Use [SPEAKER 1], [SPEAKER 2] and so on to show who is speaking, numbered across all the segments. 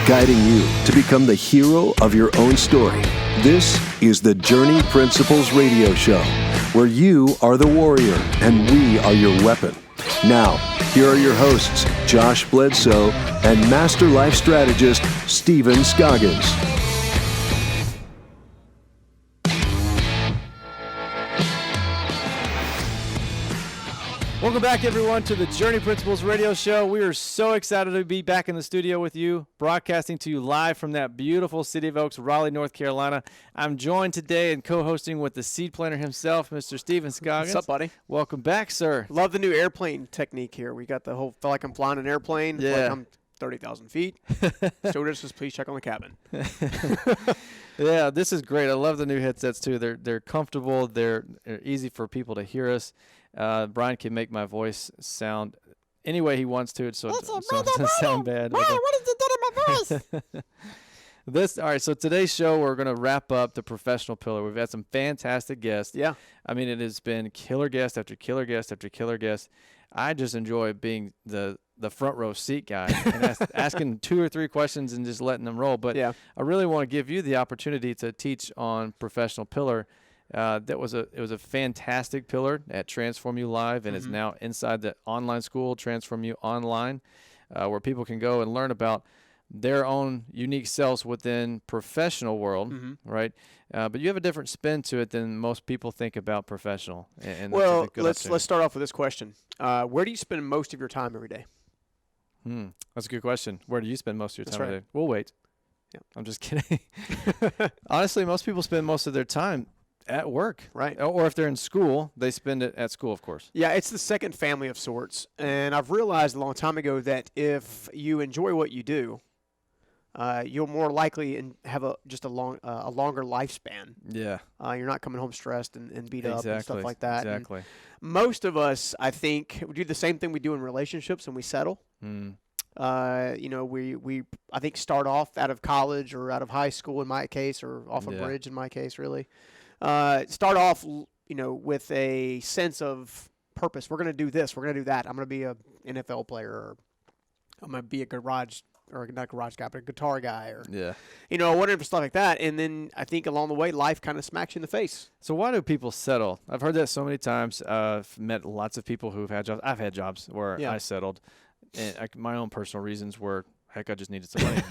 [SPEAKER 1] guiding you to become the hero of your own story. This is the Journey Principles Radio Show, where you are the warrior and we are your weapon. Now, here are your hosts, Josh Bledsoe and Master Life Strategist, Stephen Scoggins.
[SPEAKER 2] Welcome back, everyone, to the Journey Principles Radio Show. We are so excited to be back in the studio with you, broadcasting to you live from that beautiful city of Oaks, Raleigh, North Carolina. I'm joined today and co-hosting with the seed planter himself, Mr. Stephen Scoggins.
[SPEAKER 3] What's up, buddy?
[SPEAKER 2] Welcome back, sir.
[SPEAKER 3] Love the new airplane technique here. We got the whole, feel like I'm flying an airplane.
[SPEAKER 2] Yeah.
[SPEAKER 3] Like I'm 30,000 feet. Stewardess, please check on the cabin.
[SPEAKER 2] Yeah, this is great. I love the new headsets, too. They're comfortable. They're easy for people to hear us. Brian can make my voice sound any way he wants to, so it doesn't sound bad.
[SPEAKER 3] What is it done in my voice?
[SPEAKER 2] All right, so today's show, we're going to wrap up the professional pillar. We've had some fantastic guests.
[SPEAKER 3] Yeah.
[SPEAKER 2] I mean, it has been killer guest after killer guest after killer guest. I just enjoy being the front row seat guy and asking 2 or 3 questions and just letting them roll. But
[SPEAKER 3] yeah.
[SPEAKER 2] I really want to give you the opportunity to teach on professional pillar. It was a fantastic pillar at Transform You Live, and it's now inside the online school, Transform You Online, where people can go and learn about their own unique selves within professional world, right? But you have a different spin to it than most people think about professional. And
[SPEAKER 3] well, let's start off with this question. Where do you spend most of your time every day?
[SPEAKER 2] That's a good question. Where do you spend most of your time
[SPEAKER 3] right.
[SPEAKER 2] every day? We'll wait.
[SPEAKER 3] Yeah.
[SPEAKER 2] I'm just kidding. Honestly, most people spend most of their time at work.
[SPEAKER 3] Right.
[SPEAKER 2] Or if they're in school, they spend it at school, of course.
[SPEAKER 3] Yeah, it's the second family of sorts. And I've realized a long time ago that if you enjoy what you do, you'll more likely have a longer lifespan.
[SPEAKER 2] Yeah.
[SPEAKER 3] You're not coming home stressed and beat up
[SPEAKER 2] Exactly.
[SPEAKER 3] and stuff like that.
[SPEAKER 2] Exactly.
[SPEAKER 3] And most of us, I think, we do the same thing we do in relationships when we settle. We I think start off out of college or out of high school in my case, or off a bridge in my case, really. Start off, with a sense of purpose. We're going to do this. We're going to do that. I'm going to be a NFL player, or I'm going to be a not garage guy, but a guitar guy, or whatever stuff like that. And then I think along the way, life kind of smacks you in the face.
[SPEAKER 2] So why do people settle? I've heard that so many times. I've met lots of people who've had jobs. I've had jobs where I settled, and my own personal reasons were, heck, I just needed some money.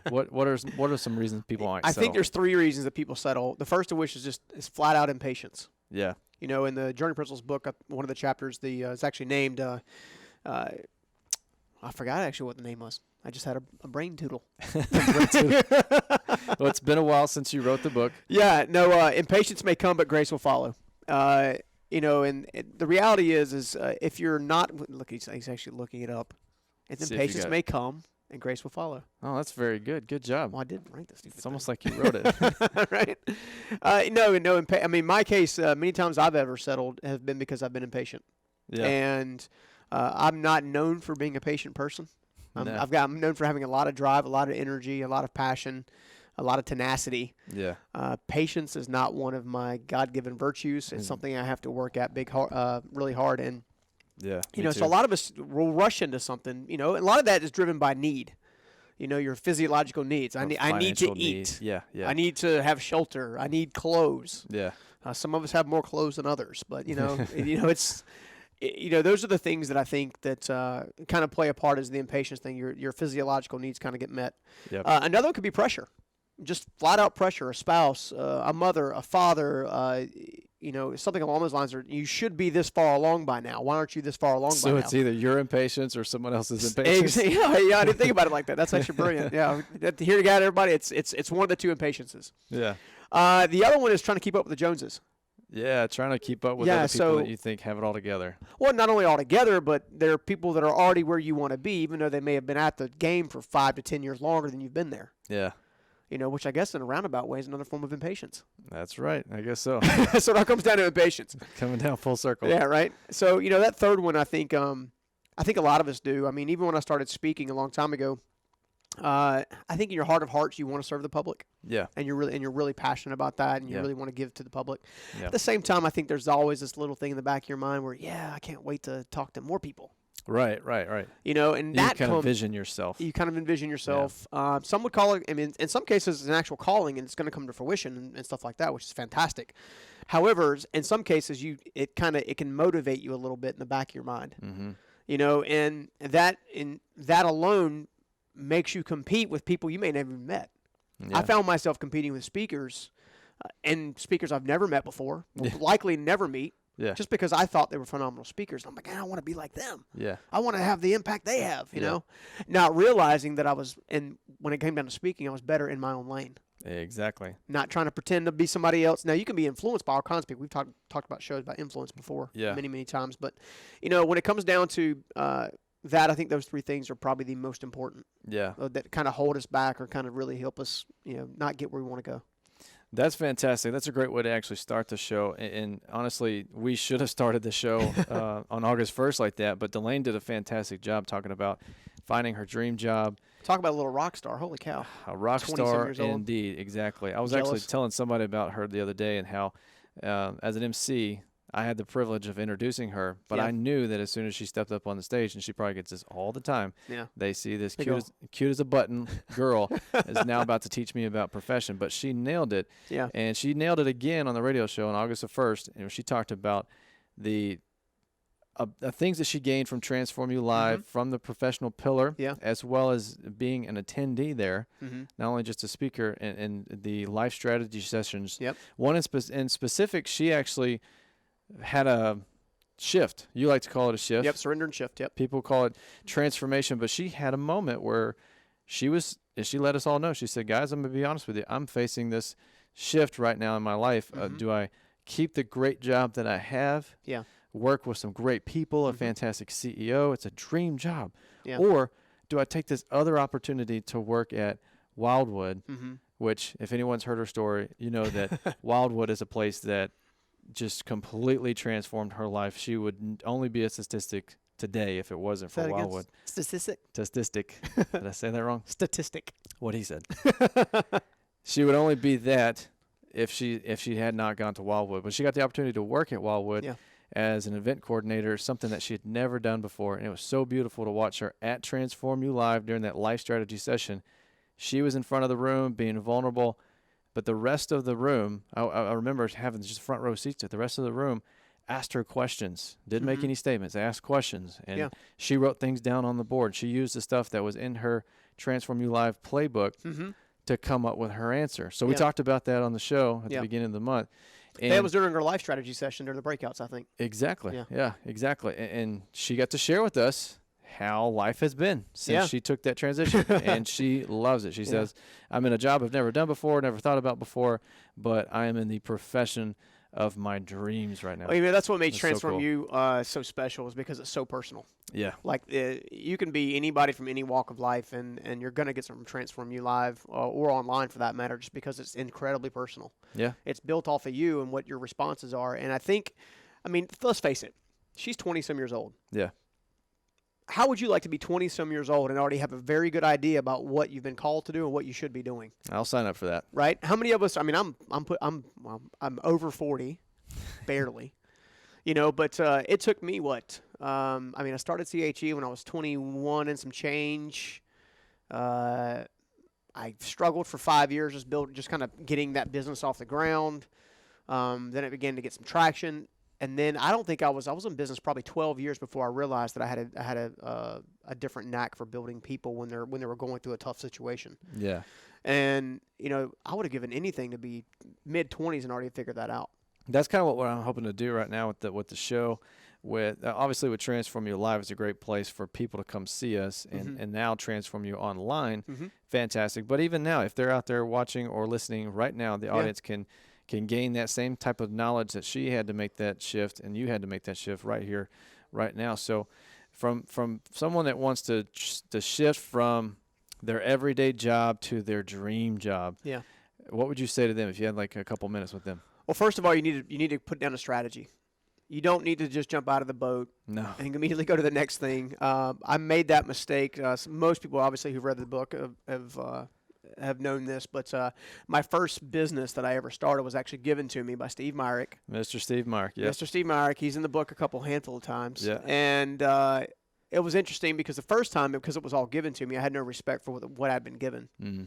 [SPEAKER 2] What are some reasons people might settle?
[SPEAKER 3] I think there's 3 reasons that people settle. The first of which is flat out impatience.
[SPEAKER 2] Yeah.
[SPEAKER 3] In the Journey Principles book, one of the chapters, it's actually named. I forgot actually what the name was. I just had a brain toodle.
[SPEAKER 2] Well, it's been a while since you wrote the book.
[SPEAKER 3] Yeah. No. Impatience may come, but grace will follow. And the reality is if you're not, look, he's actually looking it up. Impatience may come, and grace will follow.
[SPEAKER 2] Oh, that's very good. Good job.
[SPEAKER 3] Well, I didn't write this.
[SPEAKER 2] It's almost like you wrote it.
[SPEAKER 3] Right? No. I mean, my case, many times I've ever settled have been because I've been impatient.
[SPEAKER 2] Yeah.
[SPEAKER 3] And I'm not known for being a patient person. I'm known for having a lot of drive, a lot of energy, a lot of passion, a lot of tenacity.
[SPEAKER 2] Yeah.
[SPEAKER 3] Patience is not one of my God-given virtues. It's something I have to work at really hard. And
[SPEAKER 2] yeah.
[SPEAKER 3] So a lot of us will rush into something. And a lot of that is driven by need. Your physiological needs. I need to eat.
[SPEAKER 2] Yeah.
[SPEAKER 3] I need to have shelter. I need clothes.
[SPEAKER 2] Yeah.
[SPEAKER 3] Some of us have more clothes than others, but it's. Those are the things that I think that kind of play a part as the impatience thing. Your physiological needs kind of get met.
[SPEAKER 2] Yep.
[SPEAKER 3] Another one could be pressure, just flat out pressure. A spouse, a mother, a father. Something along those lines. You should be this far along by now. Why aren't you this far along by now?
[SPEAKER 2] So it's either your impatience or someone else's impatience.
[SPEAKER 3] Yeah, I didn't think about it like that. That's actually brilliant. Yeah, here you got everybody. It's one of the 2 impatiences.
[SPEAKER 2] Yeah.
[SPEAKER 3] The other one is trying to keep up with the Joneses.
[SPEAKER 2] Yeah, trying to keep up with other people that you think have it all together.
[SPEAKER 3] Well, not only all together, but there are people that are already where you want to be, even though they may have been at the game for 5 to 10 years longer than you've been there.
[SPEAKER 2] Yeah.
[SPEAKER 3] Which I guess in a roundabout way is another form of impatience.
[SPEAKER 2] That's right. I guess so.
[SPEAKER 3] So it all comes down to impatience.
[SPEAKER 2] Coming down full circle.
[SPEAKER 3] Yeah, right. So, that third one, I think a lot of us do. I mean, even when I started speaking a long time ago, I think in your heart of hearts, you want to serve the public.
[SPEAKER 2] Yeah.
[SPEAKER 3] And you're really passionate about that, and you
[SPEAKER 2] Yeah.
[SPEAKER 3] really want to give to the public.
[SPEAKER 2] Yeah.
[SPEAKER 3] At the same time, I think there's always this little thing in the back of your mind where, I can't wait to talk to more people.
[SPEAKER 2] Right.
[SPEAKER 3] You know, and
[SPEAKER 2] You
[SPEAKER 3] that
[SPEAKER 2] kind of envision yourself.
[SPEAKER 3] You kind of envision yourself. Some would call it, I mean, in some cases, it's an actual calling, and it's going to come to fruition and stuff like that, which is fantastic. However, in some cases, it can motivate you a little bit in the back of your mind.
[SPEAKER 2] Mm-hmm.
[SPEAKER 3] You know, and that alone makes you compete with people you may never even met.
[SPEAKER 2] Yeah.
[SPEAKER 3] I found myself competing with speakers, and speakers I've never met before, will likely never meet.
[SPEAKER 2] Yeah.
[SPEAKER 3] Just because I thought they were phenomenal speakers. I'm like, I want to be like them.
[SPEAKER 2] Yeah.
[SPEAKER 3] I want to have the impact they have, you know? Not realizing that when it came down to speaking, I was better in my own lane.
[SPEAKER 2] Exactly.
[SPEAKER 3] Not trying to pretend to be somebody else. Now, you can be influenced by all kinds of people. We've talked about shows about influence before many, many times. But, you know, when it comes down to that, I think those three things are probably the most important.
[SPEAKER 2] Yeah.
[SPEAKER 3] That kind of hold us back or kind of really help us, you know, not get where we want to go.
[SPEAKER 2] That's fantastic. That's a great way to actually start the show. And honestly, we should have started the show on August 1st like that. But Delaine did a fantastic job talking about finding her dream job.
[SPEAKER 3] Talk about a little rock star. Holy cow.
[SPEAKER 2] A rock star indeed. Exactly. I was actually telling somebody about her the other day and how as an MC, I had the privilege of introducing her, but I knew that as soon as she stepped up on the stage, and she probably gets this all the time, they see this cute as a button girl is now about to teach me about profession. But she nailed it, and she nailed it again on the radio show on August the 1st. And she talked about the things that she gained from Transform You Live, from the professional pillar, as well as being an attendee there, not only just a speaker in the life strategy sessions. One in specific, she actually had a shift. You like to call it a shift.
[SPEAKER 3] Yep, surrender and shift. Yep.
[SPEAKER 2] People call it transformation, but she had a moment where she let us all know. She said, guys, I'm going to be honest with you. I'm facing this shift right now in my life. Do I keep the great job that I have? Work with some great people, a fantastic CEO. It's a dream job. Or do I take this other opportunity to work at Wildwood, which if anyone's heard her story, you know that Wildwood is a place that just completely transformed her life. She would only be a statistic today if it wasn't for Wildwood.
[SPEAKER 3] Statistic.
[SPEAKER 2] Did I say that wrong?
[SPEAKER 3] Statistic.
[SPEAKER 2] What he said. She would only be that if she had not gone to Wildwood. But she got the opportunity to work at Wildwood as an event coordinator, something that she had never done before. And it was so beautiful to watch her at Transform You Live during that life strategy session. She was in front of the room being vulnerable. But the rest of the room, I remember having just front row seats. The rest of the room asked her questions, didn't make any statements, asked questions. And she wrote things down on the board. She used the stuff that was in her Transform You Live playbook to come up with her answer. So we talked about that on the show at the beginning of the month. And
[SPEAKER 3] that was during her life strategy session during the breakouts, I think.
[SPEAKER 2] Exactly. Yeah, exactly. And she got to share with us how life has been since she took that transition, and she loves it. She says, I'm in a job I've never done before, never thought about before, but I am in the profession of my dreams right now.
[SPEAKER 3] Well, that's what makes Transform You so special, is because it's so personal.
[SPEAKER 2] Yeah.
[SPEAKER 3] Like you can be anybody from any walk of life, and you're going to get some from Transform You Live or online for that matter, just because it's incredibly personal. Yeah. It's built off of you and what your responses are. And I mean, let's face it, she's 20-some years old. Yeah. How would you like to be 20-some years old and already have a very good idea about what you've been called to do and what you should be doing? I'll sign up for that. Right? How many of us? I mean, I'm over 40, barely. But it took me what? I started CHE when I was 21 and some change. I struggled for 5 years, just kind of getting that business off the ground. Then it began to get some traction. And then I don't think I was in business probably 12 years before I realized that I had a different knack for building people when they were going through a tough situation. Yeah. And I would have given anything to be mid-20s and already figured that out. That's kind of what I'm hoping to do right now with the show. Obviously with Transform You Live, it's a great place for people to come see us, and now Transform You online, fantastic. But even now, if they're out there watching or listening right now, the audience can gain that same type of knowledge that she had to make that shift, and you had to make that shift right here, right now. So from someone that wants to shift from their everyday job to their dream job, what would you say to them if you had like a couple minutes with them? Well, first of all, you need to put down a strategy. You don't need to just jump out of the boat and immediately go to the next thing. I made that mistake. Most people, obviously, who've read the book have known this, but my first business that I ever started was actually given to me by Steve Myrick. Mr. Steve Myrick, yeah. Mr. Steve Myrick, he's in the book a handful of times. Yeah. And it was interesting because the first time, because it was all given to me, I had no respect for what I'd been given.
[SPEAKER 2] Mm-hmm.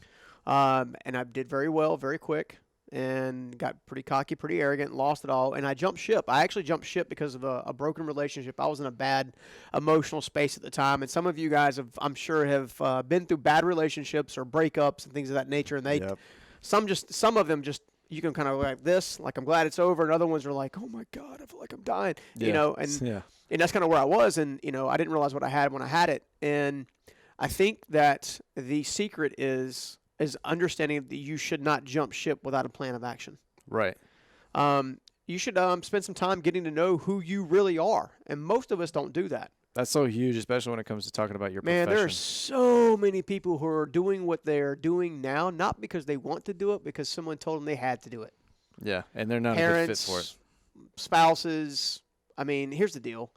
[SPEAKER 3] And I did very well, very quick, and got pretty cocky, pretty arrogant, and lost it all. And I jumped ship. I actually jumped ship because of a broken relationship. I was in a bad emotional space at the time. And some of you guys I'm sure have been through bad relationships or breakups and things of that nature. And some of them just, you can kind of like this, like I'm glad it's over. And other ones are like, oh my God, I feel like I'm dying, and that's kind of where I was. And, I didn't realize what I had when I had it. And I think that the secret is understanding that you should not jump ship without a plan of action.
[SPEAKER 2] Right.
[SPEAKER 3] You should spend some time getting to know who you really are. And most of us don't do that.
[SPEAKER 2] That's so huge, especially when it comes to talking about your
[SPEAKER 3] profession.
[SPEAKER 2] profession.
[SPEAKER 3] There are so many people who are doing what they're doing now, not because they want to do it, because someone told them they had to do it.
[SPEAKER 2] Yeah, and they're not
[SPEAKER 3] Parents,
[SPEAKER 2] a good fit for it.
[SPEAKER 3] Spouses. I mean, here's the deal.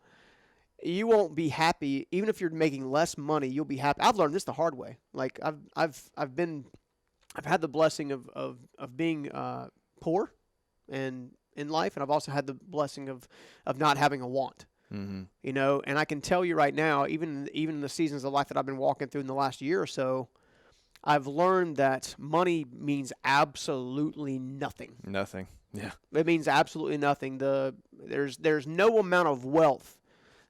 [SPEAKER 3] You won't be happy, even if you're making less money, you'll be happy. I've learned this the hard way. Like I've had the blessing of being poor and in life, and I've also had the blessing of not having a want.
[SPEAKER 2] Mm-hmm.
[SPEAKER 3] And I can tell you right now, even in the seasons of life that I've been walking through in the last year or so, I've learned that money means absolutely nothing.
[SPEAKER 2] Nothing. Yeah.
[SPEAKER 3] It means absolutely nothing. There's no amount of wealth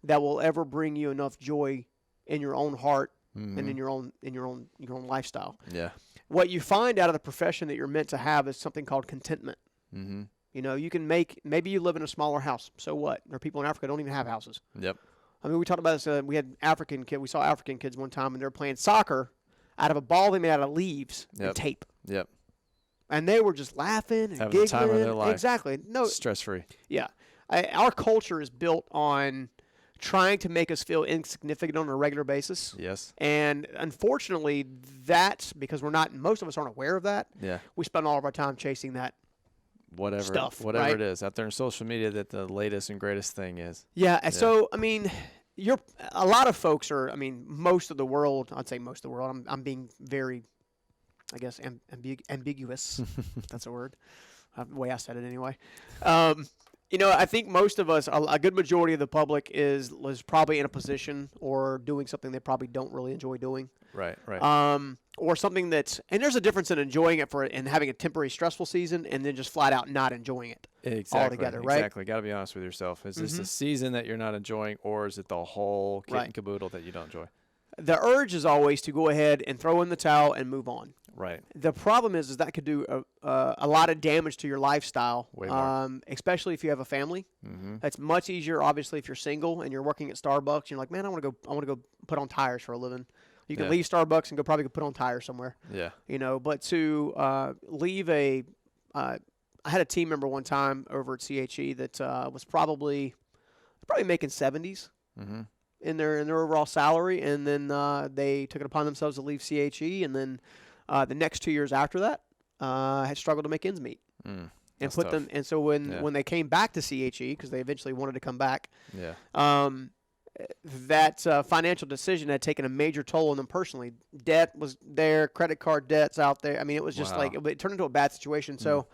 [SPEAKER 3] that will ever bring you enough joy in your own heart and in your own lifestyle.
[SPEAKER 2] Yeah.
[SPEAKER 3] What you find out of the profession that you're meant to have is something called contentment.
[SPEAKER 2] Mm-hmm.
[SPEAKER 3] You can maybe you live in a smaller house. So what? There are people in Africa that don't even have houses.
[SPEAKER 2] Yep.
[SPEAKER 3] I mean, we talked about this. We had we saw African kids one time, and they were playing soccer out of a ball they made out of leaves and tape.
[SPEAKER 2] Yep.
[SPEAKER 3] And they were just laughing and
[SPEAKER 2] having
[SPEAKER 3] giggling.
[SPEAKER 2] The time of their life.
[SPEAKER 3] Exactly. No.
[SPEAKER 2] Stress-free.
[SPEAKER 3] Yeah. Our culture is built on trying to make us feel insignificant on a regular basis.
[SPEAKER 2] Yes.
[SPEAKER 3] And unfortunately, because most of us aren't aware of that.
[SPEAKER 2] Yeah. We
[SPEAKER 3] spend all of our time chasing that stuff,
[SPEAKER 2] whatever
[SPEAKER 3] right?
[SPEAKER 2] it is out there in social media that the latest and greatest thing is.
[SPEAKER 3] Yeah. And so, I mean, a lot of folks are, I mean, most of the world, I'd say most of the world, I'm being very, I guess, ambiguous. That's a word. The way I said it anyway. I think most of us, a good majority of the public is probably in a position or doing something they probably don't really enjoy doing.
[SPEAKER 2] Right.
[SPEAKER 3] Or something and there's a difference in enjoying it and having a temporary stressful season and then just flat out not enjoying it altogether, right?
[SPEAKER 2] Exactly. Got to be honest with yourself. Is this a season that you're not enjoying, or is it the whole kit and caboodle that you don't enjoy? The
[SPEAKER 3] urge is always to go ahead and throw in the towel and move on.
[SPEAKER 2] Right.
[SPEAKER 3] The problem is that could do a lot of damage to your lifestyle,
[SPEAKER 2] way more.
[SPEAKER 3] Especially if you have a family.
[SPEAKER 2] Mm-hmm.
[SPEAKER 3] It's much easier, obviously, if you're single and you're working at Starbucks. And you're like, man, I want to go put on tires for a living. You can leave Starbucks and probably go put on tires somewhere.
[SPEAKER 2] Yeah.
[SPEAKER 3] But to leave I had a team member one time over at CHE that was probably making 70s.
[SPEAKER 2] Mm-hmm.
[SPEAKER 3] in their overall salary, and then they took it upon themselves to leave CHE, and then the next 2 years after that had struggled to make ends meet. And put tough. Them, and so when they came back to CHE, because they eventually wanted to come back, that financial decision had taken a major toll on them personally. Debt was there, credit card debts out there. I mean, it was just it turned into a bad situation. So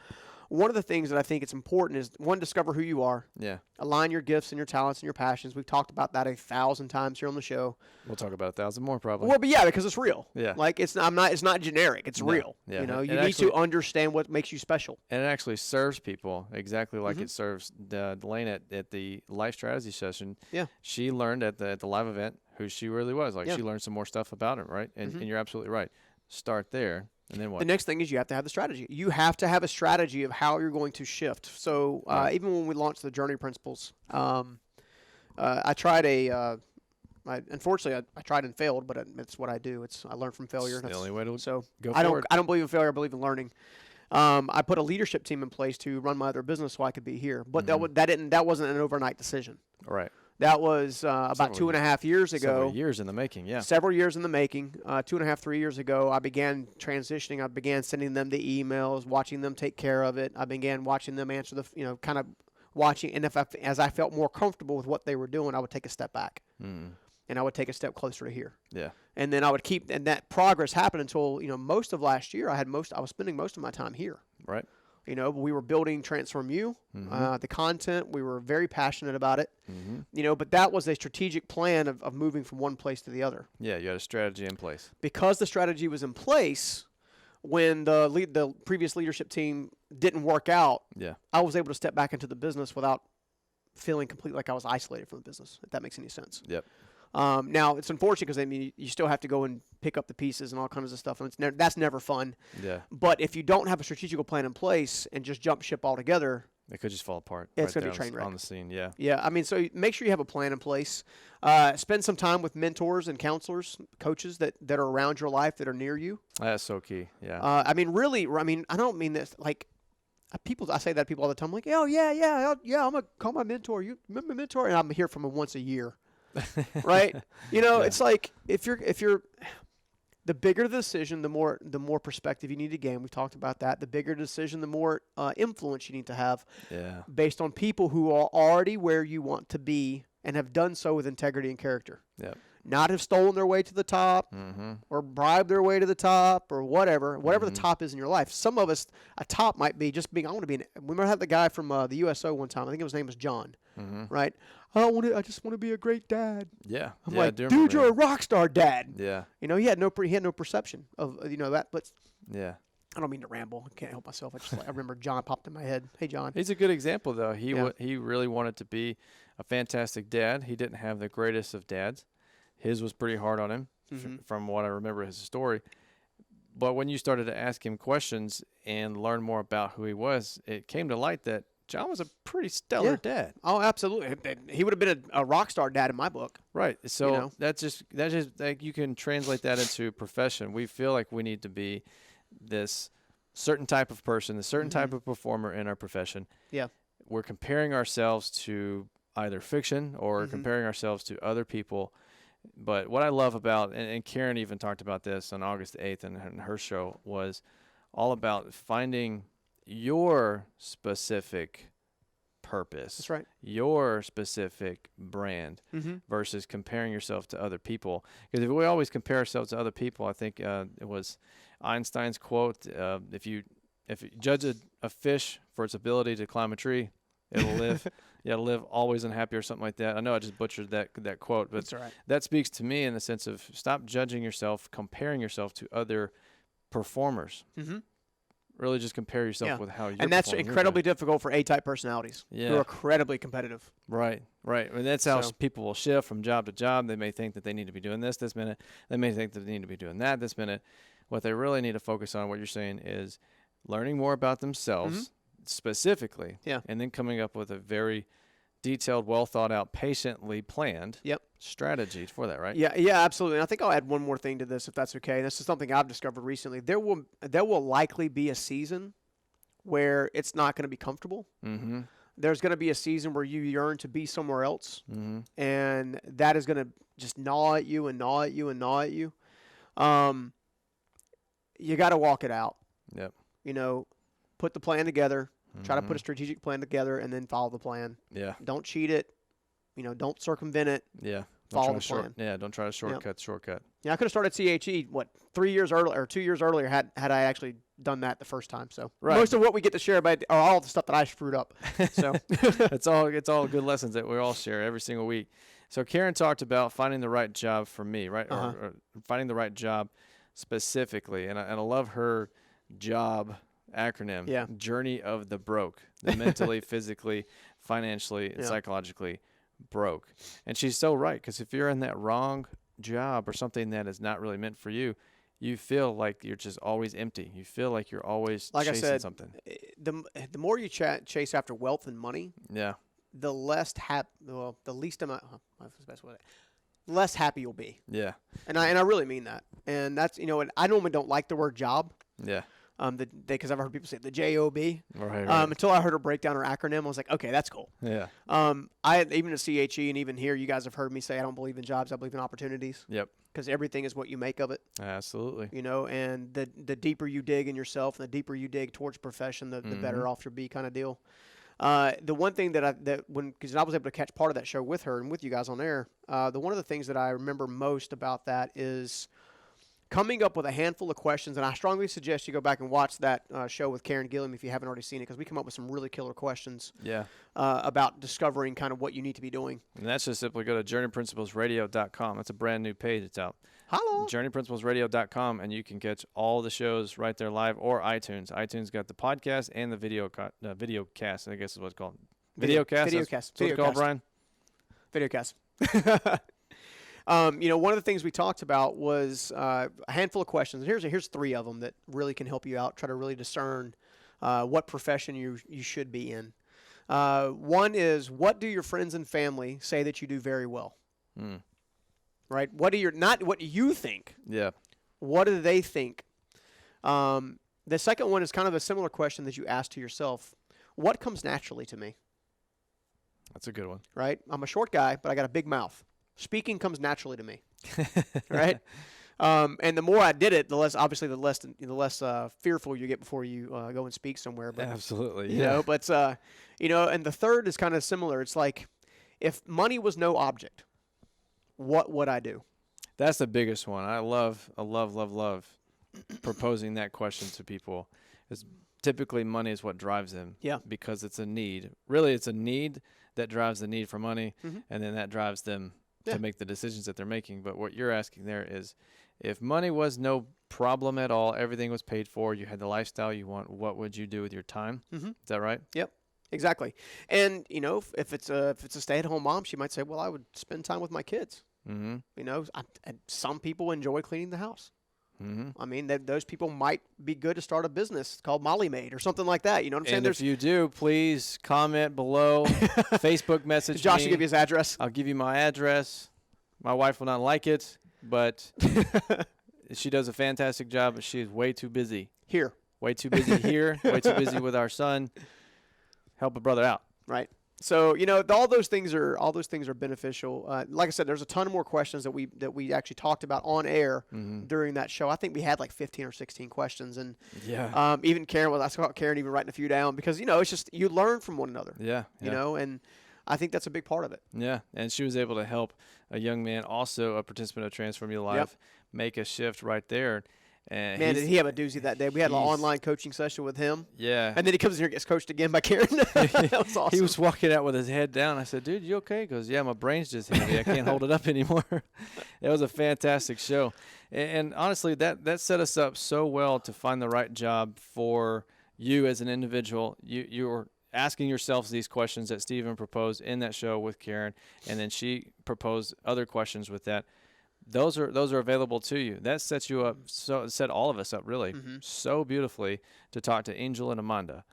[SPEAKER 3] one of the things that I think it's important is, one, discover who you are.
[SPEAKER 2] Yeah.
[SPEAKER 3] Align your gifts and your talents and your passions. We've talked about that 1,000 times here on the show.
[SPEAKER 2] We'll talk about 1,000 more probably.
[SPEAKER 3] Well, but because it's real.
[SPEAKER 2] Yeah.
[SPEAKER 3] Like it's not generic. It's real.
[SPEAKER 2] Yeah.
[SPEAKER 3] You need to understand what makes you special.
[SPEAKER 2] And it actually serves people exactly like it serves Delaine at the life strategy session.
[SPEAKER 3] Yeah.
[SPEAKER 2] She learned at the live event who she really was. She learned some more stuff about him, right? And you're absolutely right. Start there. And then what?
[SPEAKER 3] The next thing is you have to have the strategy. You have to have a strategy of how you're going to shift. So even when we launched the Journey Principles, I tried unfortunately, I tried and failed, but it's what I do. I learn from failure.
[SPEAKER 2] That's the only way to go
[SPEAKER 3] forward. I don't believe in failure. I believe in learning. I put a leadership team in place to run my other business so I could be here, but that wasn't an overnight decision.
[SPEAKER 2] Right.
[SPEAKER 3] That was about 2.5 years ago.
[SPEAKER 2] Several years in the making, yeah.
[SPEAKER 3] Several years in the making. 2.5, 3 years ago, I began transitioning. I began sending them the emails, watching them take care of it. I began watching them answer kind of watching. And as I felt more comfortable with what they were doing, I would take a step back. And I would take a step closer to here.
[SPEAKER 2] Yeah.
[SPEAKER 3] And then I would and that progress happened until, most of last year, I was spending most of my time here.
[SPEAKER 2] Right.
[SPEAKER 3] You know, we were building Transform You, the content. We were very passionate about it. You know, but that was a strategic plan of moving from one place to the other.
[SPEAKER 2] Yeah, you had a strategy in place.
[SPEAKER 3] Because the strategy was in place, when the previous leadership team didn't work out, I was able to step back into the business without feeling completely like I was isolated from the business, if that makes any sense.
[SPEAKER 2] Yep.
[SPEAKER 3] Now, it's unfortunate because, I mean, you still have to go and pick up the pieces and all kinds of stuff, and that's never fun.
[SPEAKER 2] Yeah.
[SPEAKER 3] But if you don't have a strategical plan in place and just jump ship altogether,
[SPEAKER 2] it could just fall apart.
[SPEAKER 3] It's going to be a train wreck.
[SPEAKER 2] On the scene, yeah.
[SPEAKER 3] Yeah, I mean, so make sure you have a plan in place. Spend some time with mentors and counselors, coaches that are around your life, that are near you.
[SPEAKER 2] That's so key, yeah.
[SPEAKER 3] I mean, really, I don't mean this, like, I say that to people all the time, like, oh, yeah, I'm going to call my mentor. You remember my mentor? And I'm hear from him once a year. Right? You know, it's like if you're the bigger the decision, the more perspective you need to gain. We've talked about that. The bigger the decision, the more influence you need to have based on people who are already where you want to be and have done so with integrity and character.
[SPEAKER 2] Yep.
[SPEAKER 3] Not have stolen their way to the top or bribed their way to the top or whatever the top is in your life. Some of us, a top might be just being, we might have the guy from the USO one time. I think his name was John, right? I just want to be a great dad.
[SPEAKER 2] Yeah.
[SPEAKER 3] I'm like, dude, you're a rock star dad.
[SPEAKER 2] Yeah.
[SPEAKER 3] You know, he had no perception of, that, but
[SPEAKER 2] yeah.
[SPEAKER 3] I don't mean to ramble. I can't help myself. I remember John popped in my head. Hey, John.
[SPEAKER 2] He's a good example, though. He really wanted to be a fantastic dad. He didn't have the greatest of dads. His was pretty hard on him, from what I remember his story. But when you started to ask him questions and learn more about who he was, it came to light that John was a pretty stellar dad.
[SPEAKER 3] Oh, absolutely. He would have been a rock star dad in my book.
[SPEAKER 2] Right. So that's just like, you can translate that into profession. We feel like we need to be this certain type of person, a certain type of performer in our profession.
[SPEAKER 3] Yeah.
[SPEAKER 2] We're comparing ourselves to either fiction or comparing ourselves to other people. But what I love about, and Karen even talked about this on August 8th in her show, was all about finding your specific purpose.
[SPEAKER 3] That's right.
[SPEAKER 2] Your specific brand versus comparing yourself to other people. Because if we always compare ourselves to other people, I think it was Einstein's quote, if you judge a fish for its ability to climb a tree, it'll live. It'll live always unhappy or something like that. I know I just butchered that quote, but
[SPEAKER 3] that's right.
[SPEAKER 2] That speaks to me in the sense of stop judging yourself, comparing yourself to other performers. Really just compare yourself with how you're
[SPEAKER 3] And that's incredibly difficult for A-type personalities who are incredibly competitive.
[SPEAKER 2] Right. And that's how people will shift from job to job. They may think that they need to be doing this minute. They may think that they need to be doing that this minute. What they really need to focus on, what you're saying, is learning more about themselves specifically, and then coming up with a very detailed, well thought out, patiently planned strategy for that, right?
[SPEAKER 3] Yeah, absolutely. And I think I'll add one more thing to this, if that's okay. This is something I've discovered recently. There will likely be a season where it's not going to be comfortable. There's going to be a season where you yearn to be somewhere else, and that is going to just gnaw at you and gnaw at you and gnaw at you. You got to walk it out.
[SPEAKER 2] Yep.
[SPEAKER 3] You know, put the plan together. Try to put a strategic plan together and then follow the plan.
[SPEAKER 2] Yeah.
[SPEAKER 3] Don't cheat it. You know, don't circumvent it.
[SPEAKER 2] Yeah.
[SPEAKER 3] Follow the plan.
[SPEAKER 2] Don't try to shortcut.
[SPEAKER 3] Yeah, I could have started CHE 3 years earlier or 2 years earlier had I actually done that the first time. So most of what we get to share about are all the stuff that I screwed up. So
[SPEAKER 2] it's all good lessons that we all share every single week. So Karen talked about finding the right job for me, right? Or finding the right job specifically, and I love her job acronym, Journey of the Broke, the mentally, physically, financially, and psychologically broke. And she's so right, because if you're in that wrong job or something that is not really meant for you, you feel like you're just always empty. You feel like you're always chasing something.
[SPEAKER 3] The more you chase after wealth and money, the less less happy you'll be.
[SPEAKER 2] Yeah.
[SPEAKER 3] And I really mean that. And that's, and I normally don't like the word job.
[SPEAKER 2] Yeah.
[SPEAKER 3] Because I've heard people say the JOB.
[SPEAKER 2] Right.
[SPEAKER 3] Until I heard her break down her acronym, I was like, okay, that's cool.
[SPEAKER 2] Yeah.
[SPEAKER 3] Even at CHE and even here, you guys have heard me say I don't believe in jobs. I believe in opportunities.
[SPEAKER 2] Yep.
[SPEAKER 3] Because everything is what you make of it.
[SPEAKER 2] Absolutely.
[SPEAKER 3] And the deeper you dig in yourself, and the deeper you dig towards profession, the better off you'll be, kind of deal. The one thing because I was able to catch part of that show with her and with you guys on air, one of the things that I remember most about that is coming up with a handful of questions, and I strongly suggest you go back and watch that show with Karen Gilliam if you haven't already seen it, because we come up with some really killer questions about discovering kind of what you need to be doing.
[SPEAKER 2] And that's just simply go to journeyprinciplesradio.com. That's a brand new page. It's out.
[SPEAKER 3] Hello.
[SPEAKER 2] journeyprinciplesradio.com, and you can catch all the shows right there live, or iTunes. iTunes got the podcast and the video cast, I guess is what it's called. Videocast?
[SPEAKER 3] Videocast.
[SPEAKER 2] That's what it's called, Brian?
[SPEAKER 3] Videocast. One of the things we talked about was a handful of questions. Here's 3 of them that really can help you out. Try to really discern what profession you should be in. One is, what do your friends and family say that you do very well? Right? Not what you think.
[SPEAKER 2] Yeah.
[SPEAKER 3] What do they think? The second one is kind of a similar question that you ask to yourself. What comes naturally to me?
[SPEAKER 2] That's a good one.
[SPEAKER 3] Right? I'm a short guy, but I got a big mouth. Speaking comes naturally to me, right? And the more I did it, the less fearful you get before you go and speak somewhere. But,
[SPEAKER 2] absolutely,
[SPEAKER 3] you know. But and the third is kind of similar. It's like, if money was no object, what would I do?
[SPEAKER 2] That's the biggest one. I love proposing that question to people. It's typically money is what drives them.
[SPEAKER 3] Yeah.
[SPEAKER 2] Because it's a need. Really, it's a need that drives the need for money, and then that drives them to make the decisions that they're making. But what you're asking there is, if money was no problem at all, everything was paid for, you had the lifestyle you want, what would you do with your time? Is that right?
[SPEAKER 3] Yep, exactly. And if it's a stay-at-home mom, she might say, well, I would spend time with my kids. And some people enjoy cleaning the house. I mean, those people might be good to start a business called Molly Maid or something like that. You know what I'm saying?
[SPEAKER 2] And if you do, please comment below. Facebook message
[SPEAKER 3] Josh
[SPEAKER 2] me.
[SPEAKER 3] will give you his address.
[SPEAKER 2] I'll give you my address. My wife will not like it, but she does a fantastic job, but she is way too busy.
[SPEAKER 3] Here.
[SPEAKER 2] Way too busy here. Way too busy with our son. Help a brother out.
[SPEAKER 3] Right. So, all those things are beneficial. Like I said, there's a ton more questions that we actually talked about on air during that show. I think we had like 15 or 16 questions, and even Karen I saw Karen even writing a few down, because it's just, you learn from one another. And I think that's a big part of it.
[SPEAKER 2] Yeah, and she was able to help a young man, also a participant of Transform Your Life, make a shift right there. And
[SPEAKER 3] man, did he have a doozy that day. We had an online coaching session with him.
[SPEAKER 2] Yeah.
[SPEAKER 3] And then he comes in here and gets coached again by Karen. That was awesome.
[SPEAKER 2] He was walking out with his head down. I said, dude, you okay? He goes, yeah, my brain's just heavy. I can't hold it up anymore. It was a fantastic show. And honestly, that set us up so well to find the right job for you as an individual. You're asking yourselves these questions that Stephen proposed in that show with Karen, and then she proposed other questions with that. Those are available to you. That sets you up, set all of us up really so beautifully to talk to Angel and Amanda.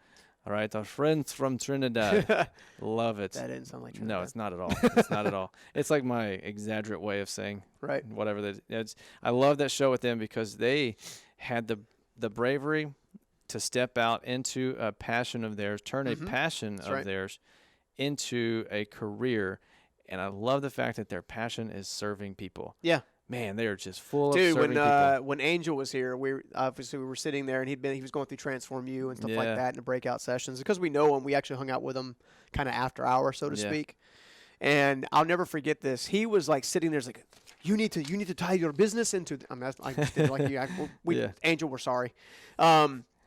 [SPEAKER 2] All right, our friends from Trinidad. Love it.
[SPEAKER 3] That didn't sound like Trinidad.
[SPEAKER 2] No, it's not at all. It's not at all. It's like my exaggerate way of saying whatever that is. I love that show with them because they had the bravery to step out into a passion of theirs, turn a passion of theirs into a career. And I love the fact that their passion is serving people. Yeah. Man, they are just full of serving people.
[SPEAKER 3] When Angel was here, we were sitting there, and he was going through Transform You and stuff like that in the breakout sessions. Because we know him, we actually hung out with him kind of after hours, so to speak. And I'll never forget this. He was like sitting there, like, you need to tie your business into. I just did like you. Angel, we're sorry.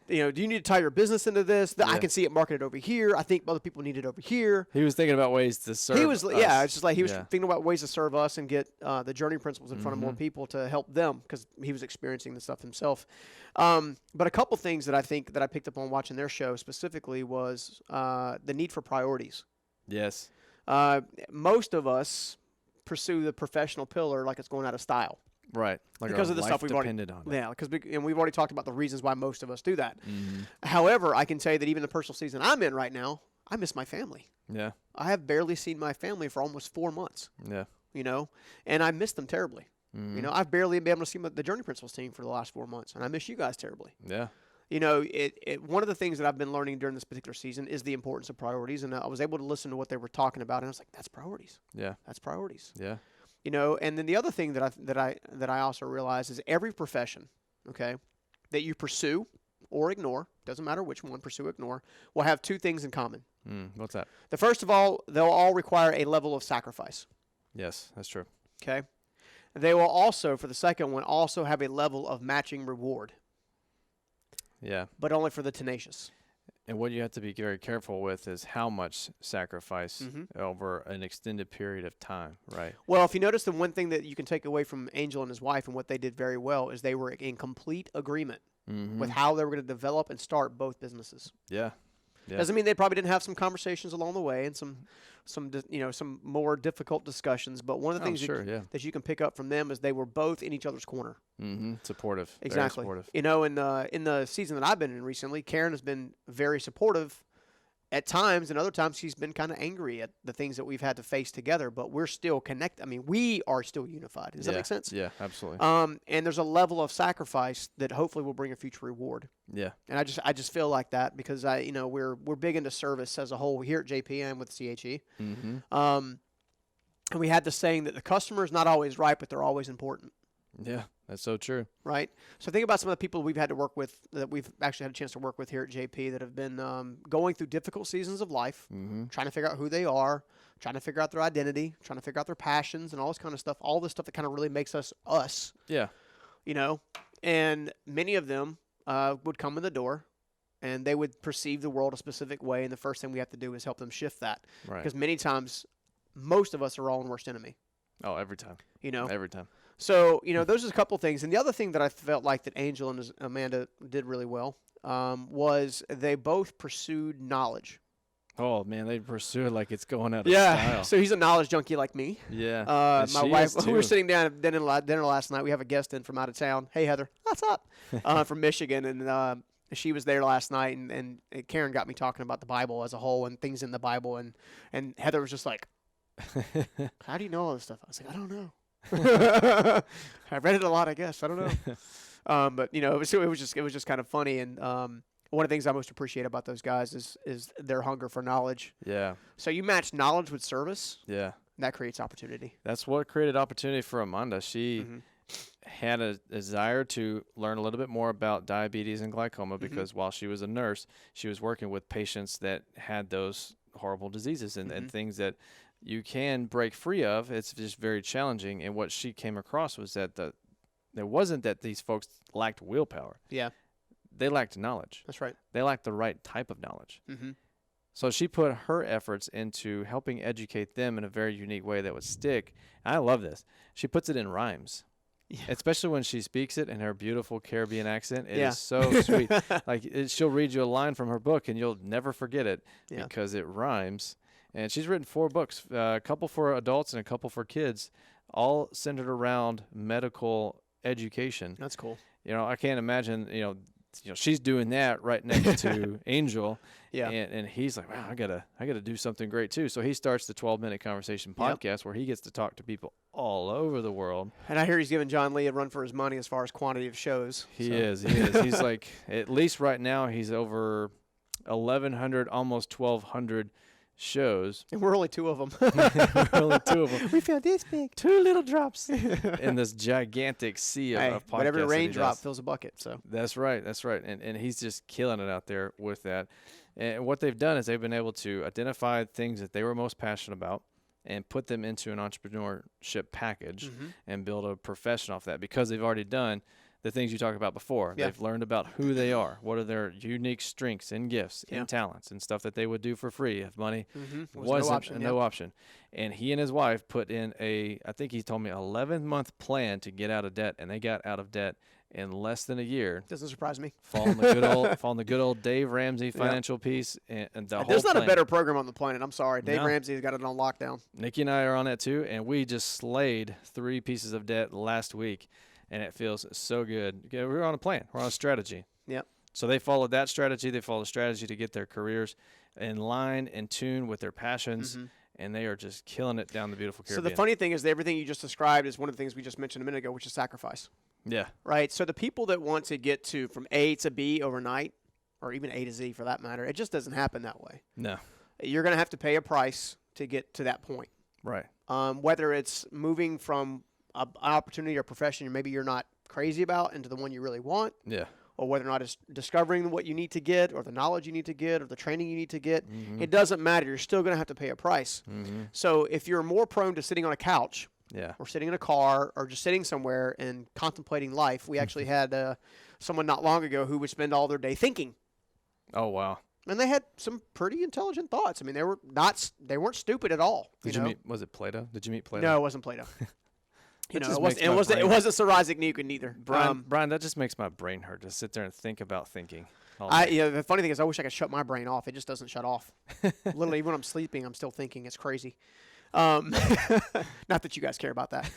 [SPEAKER 3] Do you need to tie your business into this? I can see it marketed over here. I think other people need it over here.
[SPEAKER 2] He was thinking about ways to serve us.
[SPEAKER 3] It's just like he was thinking about ways to serve us and get the journey principles in front of more people to help them, because he was experiencing the stuff himself. But a couple things that I think that I picked up on watching their show specifically was the need for priorities.
[SPEAKER 2] Yes.
[SPEAKER 3] Most of us pursue the professional pillar like it's going out of style.
[SPEAKER 2] Right. Like because of the stuff we've depended on.
[SPEAKER 3] Yeah, and we've already talked about the reasons why most of us do that. However, I can tell you that even the personal season I'm in right now, I miss my family. Yeah. I have barely seen my family for almost 4 months. Yeah. And I miss them terribly. I've barely been able to see the Journey Principles team for the last 4 months, and I miss you guys terribly. Yeah. One of the things that I've been learning during this particular season is the importance of priorities, and I was able to listen to what they were talking about, and I was like, that's priorities. Yeah. That's priorities. Yeah. And then the other thing that I also realize is every profession, okay, that you pursue or ignore, doesn't matter which one, pursue or ignore, will have 2 things in common.
[SPEAKER 2] What's that?
[SPEAKER 3] First of all, they'll all require a level of sacrifice.
[SPEAKER 2] Yes, that's true.
[SPEAKER 3] Okay. They will also, for the second one, also have a level of matching reward.
[SPEAKER 2] Yeah.
[SPEAKER 3] But only for the tenacious.
[SPEAKER 2] And what you have to be very careful with is how much sacrifice over an extended period of time, right?
[SPEAKER 3] Well, if you notice, the one thing that you can take away from Angel and his wife and what they did very well is they were in complete agreement with how they were going to develop and start both businesses.
[SPEAKER 2] Yeah. Yeah.
[SPEAKER 3] Doesn't mean they probably didn't have some conversations along the way and some more difficult discussions. But one of the things that you can pick up from them is they were both in each other's corner.
[SPEAKER 2] Supportive.
[SPEAKER 3] Exactly.
[SPEAKER 2] Very supportive.
[SPEAKER 3] You know, in the season that I've been in recently, Karen has been very supportive at times, and other times she's been kind of angry at the things that we've had to face together. But we're still connected. I mean, we are still unified. Does that make sense?
[SPEAKER 2] Yeah, absolutely.
[SPEAKER 3] And there's a level of sacrifice that hopefully will bring a future reward.
[SPEAKER 2] Yeah.
[SPEAKER 3] And I just feel like that because we're big into service as a whole here at JPM with CHE. And we had the saying that the customer is not always right, but they're always important.
[SPEAKER 2] Yeah, that's so true.
[SPEAKER 3] Right. So think about some of the people we've had to work with, that we've actually had a chance to work with here at JP, that have been going through difficult seasons of life, trying to figure out who they are, trying to figure out their identity, trying to figure out their passions and all this kind of stuff. All this stuff that kind of really makes us us.
[SPEAKER 2] Yeah.
[SPEAKER 3] You know, and many of them would come in the door and they would perceive the world a specific way. And the first thing we have to do is help them shift that.
[SPEAKER 2] Right.
[SPEAKER 3] Because many times, most of us are our own worst enemy.
[SPEAKER 2] Oh, every time.
[SPEAKER 3] You know?
[SPEAKER 2] Every time.
[SPEAKER 3] So, those are a couple things. And the other thing that I felt like that Angel and Amanda did really well was they both pursued knowledge.
[SPEAKER 2] Oh, man, they pursue it like it's going out of style.
[SPEAKER 3] So he's a knowledge junkie like me.
[SPEAKER 2] Yeah.
[SPEAKER 3] My wife, we were sitting down at dinner last night. We have a guest in from out of town. Hey, Heather. What's up? From Michigan. And she was there last night. And Karen got me talking about the Bible as a whole and things in the Bible. And Heather was just like, how do you know all this stuff? I was like, I don't know. I read it a lot, I guess. I don't know. But it was just kind of funny. And one of the things I most appreciate about those guys is their hunger for knowledge.
[SPEAKER 2] Yeah.
[SPEAKER 3] So you match knowledge with service.
[SPEAKER 2] Yeah.
[SPEAKER 3] That creates opportunity.
[SPEAKER 2] That's what created opportunity for Amanda. She had a desire to learn a little bit more about diabetes and glaucoma because while she was a nurse, she was working with patients that had those horrible diseases and things that you can break free of. It's just very challenging. And what she came across was that it wasn't that these folks lacked willpower.
[SPEAKER 3] Yeah.
[SPEAKER 2] They lacked knowledge.
[SPEAKER 3] That's right.
[SPEAKER 2] They lacked the right type of knowledge. So she put her efforts into helping educate them in a very unique way that would stick. And I love this. She puts it in rhymes. Yeah. Especially when she speaks it in her beautiful Caribbean accent. It is so sweet. She'll read you a line from her book and you'll never forget it because it rhymes. And she's written 4 books, a couple for adults and a couple for kids, all centered around medical education.
[SPEAKER 3] That's cool.
[SPEAKER 2] I can't imagine, she's doing that right next to Angel.
[SPEAKER 3] Yeah.
[SPEAKER 2] And he's like, wow, I gotta do something great too. So he starts the 12-minute conversation podcast where he gets to talk to people all over the world.
[SPEAKER 3] And I hear he's giving John Lee a run for his money as far as quantity of shows.
[SPEAKER 2] He is. He's like, at least right now, he's over 1,100, almost 1,200 shows.
[SPEAKER 3] And we're only 2 of them.
[SPEAKER 2] We're only 2 of them.
[SPEAKER 3] We feel this big.
[SPEAKER 2] 2 little drops in this gigantic sea of podcasts.
[SPEAKER 3] Whatever raindrop fills a bucket. So
[SPEAKER 2] that's right. And he's just killing it out there with that. And what they've done is they've been able to identify things that they were most passionate about and put them into an entrepreneurship package and build a profession off that because they've already done the things you talked about before. Yeah. They've learned about who they are, what are their unique strengths and gifts and talents and stuff that they would do for free if money wasn't no option. And he and his wife put in I think he told me 11-month plan to get out of debt, and they got out of debt in less than a year.
[SPEAKER 3] Doesn't surprise me.
[SPEAKER 2] Following the good old Dave Ramsey financial piece and the whole
[SPEAKER 3] There's not
[SPEAKER 2] plan.
[SPEAKER 3] a better program on the planet. I'm sorry. Dave Ramsey's got it on lockdown.
[SPEAKER 2] Nikki and I are on that too, and we just slayed 3 pieces of debt last week. And it feels so good. We're on a plan. We're on a strategy.
[SPEAKER 3] Yep.
[SPEAKER 2] So they followed that strategy. They followed a strategy to get their careers in line and tune with their passions. And they are just killing it down the beautiful Caribbean.
[SPEAKER 3] So the funny thing is that everything you just described is one of the things we just mentioned a minute ago, which is sacrifice.
[SPEAKER 2] Yeah.
[SPEAKER 3] Right? So the people that want to get to from A to B overnight, or even A to Z for that matter, it just doesn't happen that way.
[SPEAKER 2] No.
[SPEAKER 3] You're going to have to pay a price to get to that point.
[SPEAKER 2] Right.
[SPEAKER 3] Whether it's moving from an opportunity or profession maybe you're not crazy about into the one you really want.
[SPEAKER 2] Yeah.
[SPEAKER 3] Or whether or not it's discovering what you need to get or the knowledge you need to get or the training you need to get. It doesn't matter. You're still going to have to pay a price. So if you're more prone to sitting on a couch
[SPEAKER 2] Yeah.
[SPEAKER 3] or sitting in a car or just sitting somewhere and contemplating life. We actually had someone not long ago who would spend all their day thinking.
[SPEAKER 2] Oh, wow.
[SPEAKER 3] And they had some pretty intelligent thoughts. I mean, they weren't stupid at all.
[SPEAKER 2] Did you meet, was it Plato? Did you meet Plato?
[SPEAKER 3] No, it wasn't Plato.
[SPEAKER 2] It
[SPEAKER 3] wasn't Sir Isaac Newton either.
[SPEAKER 2] Brian, that just makes my brain hurt to sit there and think about thinking.
[SPEAKER 3] The funny thing is, I wish I could shut my brain off. It just doesn't shut off. Literally, even when I'm sleeping, I'm still thinking. It's crazy. Not that you guys care about that.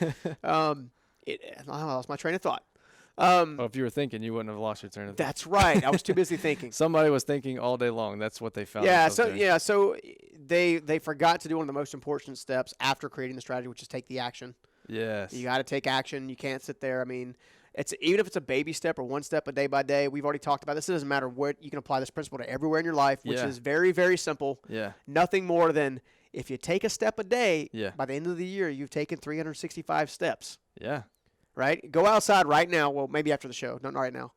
[SPEAKER 3] I lost my train of thought.
[SPEAKER 2] Well, if you were thinking, you wouldn't have lost your train of thought.
[SPEAKER 3] That's right. I was too busy thinking.
[SPEAKER 2] Somebody was thinking all day long. That's what they found.
[SPEAKER 3] So they forgot to do one of the most important steps after creating the strategy, which is take the action.
[SPEAKER 2] Yes.
[SPEAKER 3] You got to take action. You can't sit there. I mean, even if it's a baby step or one step a day by day. We've already talked about this. It doesn't matter what, you can apply this principle to everywhere in your life, which is very, very simple.
[SPEAKER 2] Yeah.
[SPEAKER 3] Nothing more than if you take a step a day,
[SPEAKER 2] Yeah.
[SPEAKER 3] by the end of the year, you've taken 365 steps.
[SPEAKER 2] Yeah.
[SPEAKER 3] Right? Go outside right now. Well, maybe after the show. Not right now.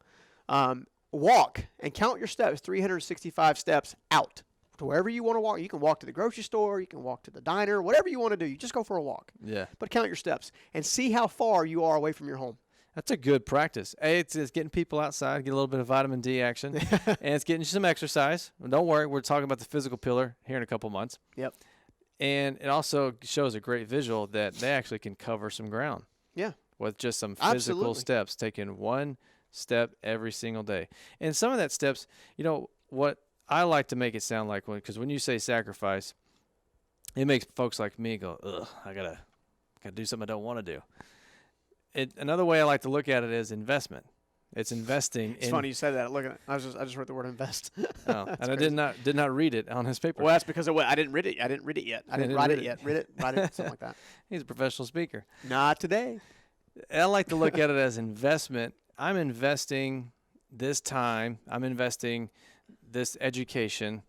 [SPEAKER 3] Walk and count your steps, 365 steps out. To wherever you want to walk. You can walk to the grocery store. You can walk to the diner. Whatever you want to do. You just go for a walk.
[SPEAKER 2] Yeah.
[SPEAKER 3] But count your steps and see how far you are away from your home.
[SPEAKER 2] That's a good practice. It's getting people outside, get a little bit of vitamin D action, and it's getting you some exercise. Don't worry, we're talking about the physical pillar here in a couple months.
[SPEAKER 3] Yep.
[SPEAKER 2] And it also shows a great visual that they actually can cover some ground.
[SPEAKER 3] Yeah.
[SPEAKER 2] With just some physical
[SPEAKER 3] Absolutely.
[SPEAKER 2] steps, taking one step every single day. And some of that steps, what I like to make it sound like, because when you say sacrifice, it makes folks like me go, ugh, I gotta do something I don't want to do. Another way I like to look at it is investment. It's investing.
[SPEAKER 3] It's funny you said that. Look at it. I just wrote the word invest.
[SPEAKER 2] And I did not read it on his paper.
[SPEAKER 3] Well, that's because of what I didn't read it. I didn't read it yet. I didn't write it yet. Write it, something like that.
[SPEAKER 2] He's a professional speaker.
[SPEAKER 3] Not today.
[SPEAKER 2] I like to look at it as investment. I'm investing this time. I'm investing this education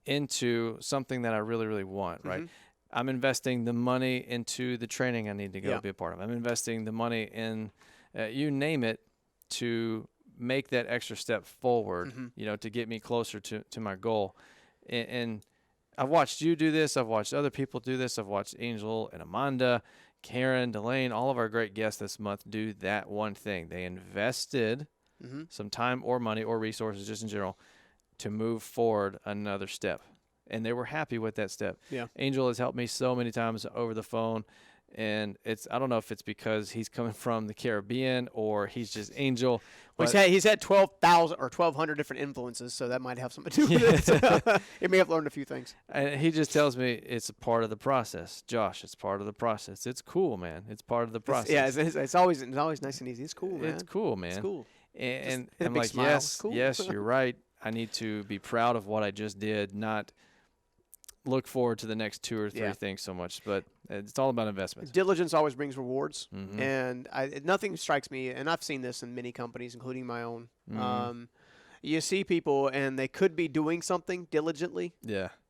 [SPEAKER 2] into something that I really, really want, right? I'm investing the money into the training I need to go be a part of. I'm investing the money in, you name it, to make that extra step forward, to get me closer to my goal. And I've watched you do this. I've watched other people do this. I've watched Angel and Amanda, Karen, Delaine, all of our great guests this month do that one thing. They invested some time or money or resources just in general to move forward another step. And they were happy with that step.
[SPEAKER 3] Yeah.
[SPEAKER 2] Angel has helped me so many times over the phone. And I don't know if it's because he's coming from the Caribbean or he's just Angel.
[SPEAKER 3] Well, he's had 12,000 or 1,200 different influences, so that might have something to do with it. He may have learned a few things.
[SPEAKER 2] And he just tells me it's a part of the process. Josh, it's part of the process. It's cool, man. It's part of the process.
[SPEAKER 3] It's always nice and easy. It's cool, man.
[SPEAKER 2] It's cool, man.
[SPEAKER 3] It's cool.
[SPEAKER 2] And
[SPEAKER 3] Just
[SPEAKER 2] I'm like,
[SPEAKER 3] smile.
[SPEAKER 2] yes,
[SPEAKER 3] Cool.
[SPEAKER 2] yes, you're right. I need to be proud of what I just did, not look forward to the next 2 or 3 things so much. But it's all about investment.
[SPEAKER 3] Diligence always brings rewards, and nothing strikes me, and I've seen this in many companies, including my own. You see people, and they could be doing something diligently,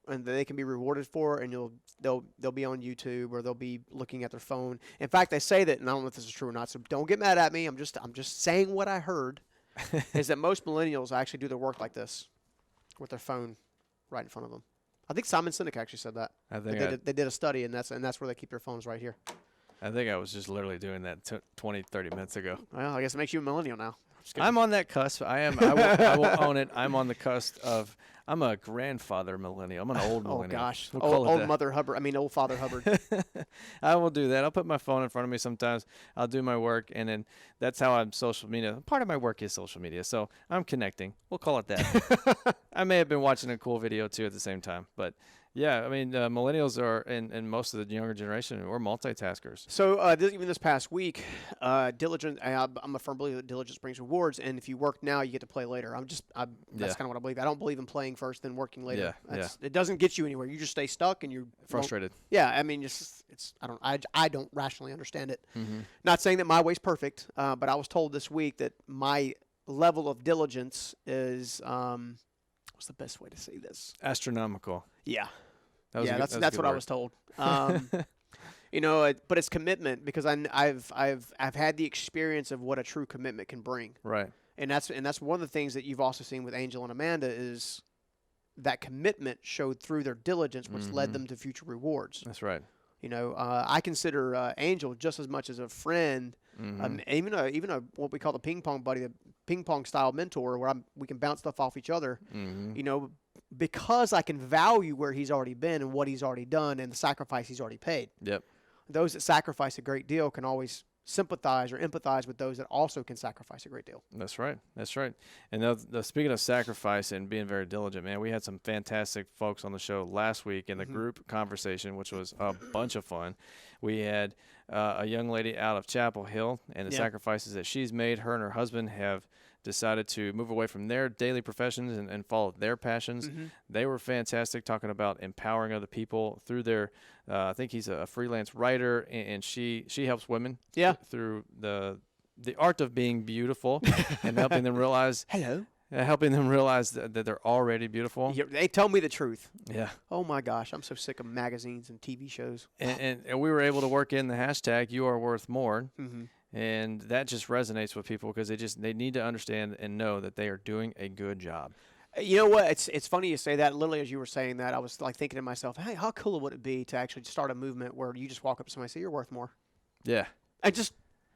[SPEAKER 3] and they can be rewarded for, and they'll be on YouTube or they'll be looking at their phone. In fact, they say that, and I don't know if this is true or not, so don't get mad at me. I'm just saying what I heard, is that most millennials actually do their work like this, with their phone right in front of them. I think Simon Sinek actually said that. They did a study, and that's where they keep their phones right here.
[SPEAKER 2] I think I was just literally doing that 20, 30 minutes ago.
[SPEAKER 3] Well, I guess it makes you a millennial now.
[SPEAKER 2] I'm on that cusp. I will own it. I'm on the cusp of. I'm a grandfather millennial. I'm an old millennial.
[SPEAKER 3] Oh gosh,
[SPEAKER 2] We'll
[SPEAKER 3] old Father Hubbard.
[SPEAKER 2] I will do that. I'll put my phone in front of me sometimes. I'll do my work, and then that's how I'm social media. Part of my work is social media, so I'm connecting. We'll call it that. I may have been watching a cool video too at the same time, but yeah, I mean, millennials are, and most of the younger generation, we're multitaskers.
[SPEAKER 3] So even this past week, Diligence. I'm a firm believer that diligence brings rewards, and if you work now, you get to play later. That's kind of what I believe. I don't believe in playing first, then working later. It doesn't get you anywhere. You just stay stuck, and you're
[SPEAKER 2] frustrated.
[SPEAKER 3] Yeah, I mean, I don't rationally understand it. Not saying that my way's perfect, but I was told this week that my level of diligence is what's the best way to say this?
[SPEAKER 2] Astronomical.
[SPEAKER 3] Yeah.
[SPEAKER 2] That's
[SPEAKER 3] what I was told. But it's commitment, because I've had the experience of what a true commitment can bring.
[SPEAKER 2] Right.
[SPEAKER 3] And that's one of the things that you've also seen with Angel and Amanda is that commitment showed through their diligence, which led them to future rewards.
[SPEAKER 2] That's right.
[SPEAKER 3] I consider Angel just as much as a friend, even a what we call the ping pong buddy, the ping pong style mentor, where we can bounce stuff off each other. Because I can value where he's already been and what he's already done and the sacrifice he's already paid.
[SPEAKER 2] Yep.
[SPEAKER 3] Those that sacrifice a great deal can always sympathize or empathize with those that also can sacrifice a great deal.
[SPEAKER 2] That's right. And speaking of sacrifice and being very diligent, man, we had some fantastic folks on the show last week in the group conversation, which was a bunch of fun. We had a young lady out of Chapel Hill and the sacrifices that she's made. Her and her husband have decided to move away from their daily professions and follow their passions. They were fantastic, talking about empowering other people through their I think he's a freelance writer, and she helps women through the art of being beautiful and helping them realize that they're already beautiful.
[SPEAKER 3] Yeah, they tell me the truth.
[SPEAKER 2] Yeah.
[SPEAKER 3] Oh my gosh, I'm so sick of magazines and TV shows.
[SPEAKER 2] And we were able to work in the hashtag "You Are Worth More." And that just resonates with people because they need to understand and know that they are doing a good job.
[SPEAKER 3] You know what? It's funny you say that. Literally, as you were saying that, I was like thinking to myself, hey, how cool would it be to actually start a movement where you just walk up to somebody and say, "You're worth more."
[SPEAKER 2] Yeah.
[SPEAKER 3] And just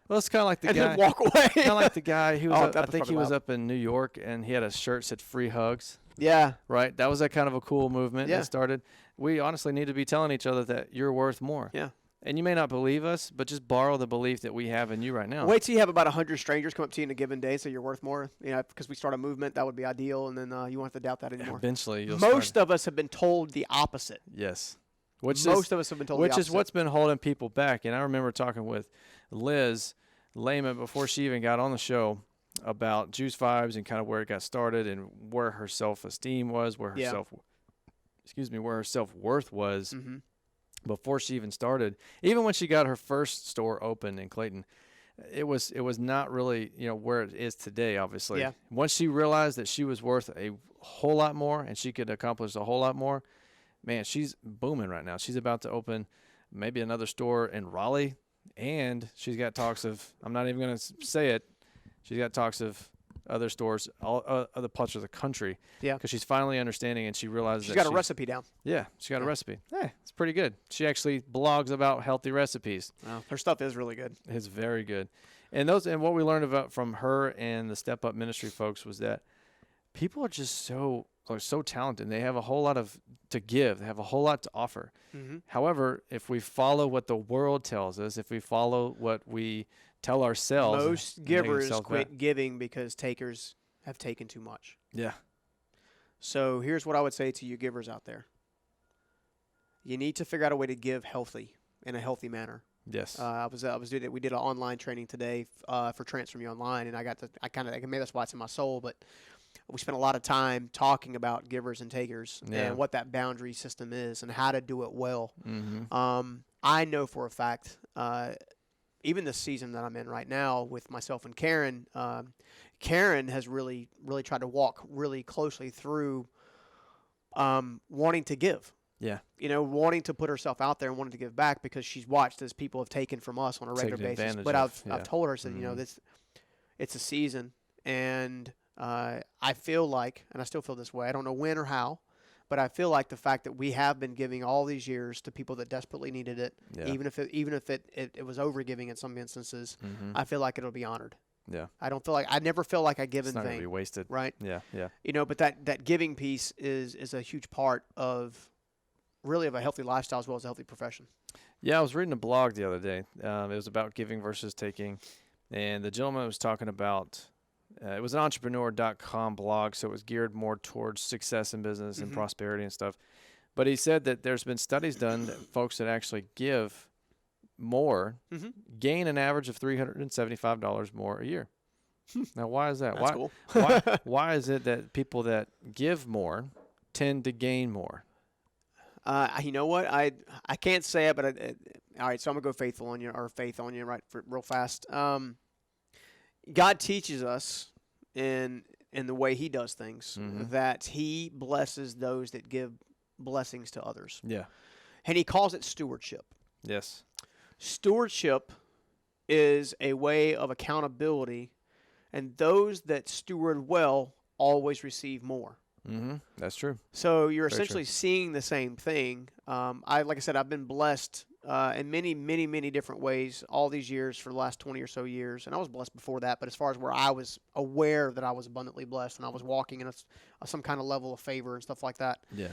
[SPEAKER 2] it's kind of like the guy.
[SPEAKER 3] And then walk away.
[SPEAKER 2] Kind of like the guy who was I think he was up in New York and he had a shirt that said "Free Hugs."
[SPEAKER 3] Yeah.
[SPEAKER 2] Right. That was that kind of a cool movement that started. We honestly need to be telling each other that you're worth more.
[SPEAKER 3] Yeah.
[SPEAKER 2] And you may not believe us, but just borrow the belief that we have in you right now.
[SPEAKER 3] Wait till you have about 100 strangers come up to you in a given day and say you're worth more. Because we start a movement, that would be ideal, and then you won't have to doubt that anymore.
[SPEAKER 2] Eventually,
[SPEAKER 3] most of us have been told the opposite.
[SPEAKER 2] Yes.
[SPEAKER 3] Most of us have been told the opposite.
[SPEAKER 2] Which is what's been holding people back. And I remember talking with Liz Lehman before she even got on the show about Juice Vibes and kind of where it got started and where her self-esteem was, where her where her self-worth was. Before she even started, even when she got her first store open in Clayton, it was not really where it is today. Obviously, once she realized that she was worth a whole lot more and she could accomplish a whole lot more, man, she's booming right now. She's about to open maybe another store in Raleigh, and she's got talks of, I'm not even going to say it, she's got talks of other stores, all other parts of the country. Yeah. Because she's finally understanding and she realizes
[SPEAKER 3] she's got a recipe down.
[SPEAKER 2] Yeah, she got a recipe. Hey, it's pretty good. She actually blogs about healthy recipes.
[SPEAKER 3] Wow. Her stuff is really good.
[SPEAKER 2] It's very good. And what we learned about from her and the Step Up Ministry folks was that people are just so talented. They have a whole lot to give. They have a whole lot to offer. However, if we follow what the world tells us, if we follow what we tell ourselves,
[SPEAKER 3] most givers quit giving because takers have taken too much.
[SPEAKER 2] Yeah.
[SPEAKER 3] So here's what I would say to you givers out there. You need to figure out a way to give in a healthy manner.
[SPEAKER 2] Yes.
[SPEAKER 3] I was doing it. We did an online training today for Transform You Online, and maybe that's why it's in my soul, but we spent a lot of time talking about givers and takers and what that boundary system is and how to do it well. I know for a fact, even this season that I'm in right now with myself and Karen, Karen has really, really tried to walk really closely through wanting to give.
[SPEAKER 2] Yeah.
[SPEAKER 3] Wanting to put herself out there and wanting to give back because she's watched as people have taken from us on a regular basis. But I've told her, it's a season, and I feel like, and I still feel this way, I don't know when or how, but I feel like the fact that we have been giving all these years to people that desperately needed it, even if it was overgiving in some instances, I feel like it'll be honored.
[SPEAKER 2] Yeah.
[SPEAKER 3] I never feel like I give in vain.
[SPEAKER 2] It's not going to be wasted.
[SPEAKER 3] Right?
[SPEAKER 2] Yeah, yeah.
[SPEAKER 3] But that giving piece is a huge part of a healthy lifestyle as well as a healthy profession.
[SPEAKER 2] Yeah, I was reading a blog the other day. It was about giving versus taking, and the gentleman was talking about it was an entrepreneur.com blog, so it was geared more towards success in business and prosperity and stuff. But he said that there's been studies done that folks that actually give more gain an average of $375 more a year. Now, why is that?
[SPEAKER 3] That's cool.
[SPEAKER 2] Why is it that people that give more tend to gain more?
[SPEAKER 3] You know what? I can't say it, but all right. So I'm gonna go faith on you right real fast. God teaches us in the way He does things that He blesses those that give blessings to others.
[SPEAKER 2] Yeah,
[SPEAKER 3] and He calls it stewardship.
[SPEAKER 2] Yes,
[SPEAKER 3] stewardship is a way of accountability, and those that steward well always receive more.
[SPEAKER 2] That's true.
[SPEAKER 3] So you're essentially seeing the same thing. Like I said, I've been blessed in many, many, many different ways all these years for the last 20 or so years. And I was blessed before that, but as far as where I was aware that I was abundantly blessed and I was walking in some kind of level of favor and stuff like that.
[SPEAKER 2] Yeah.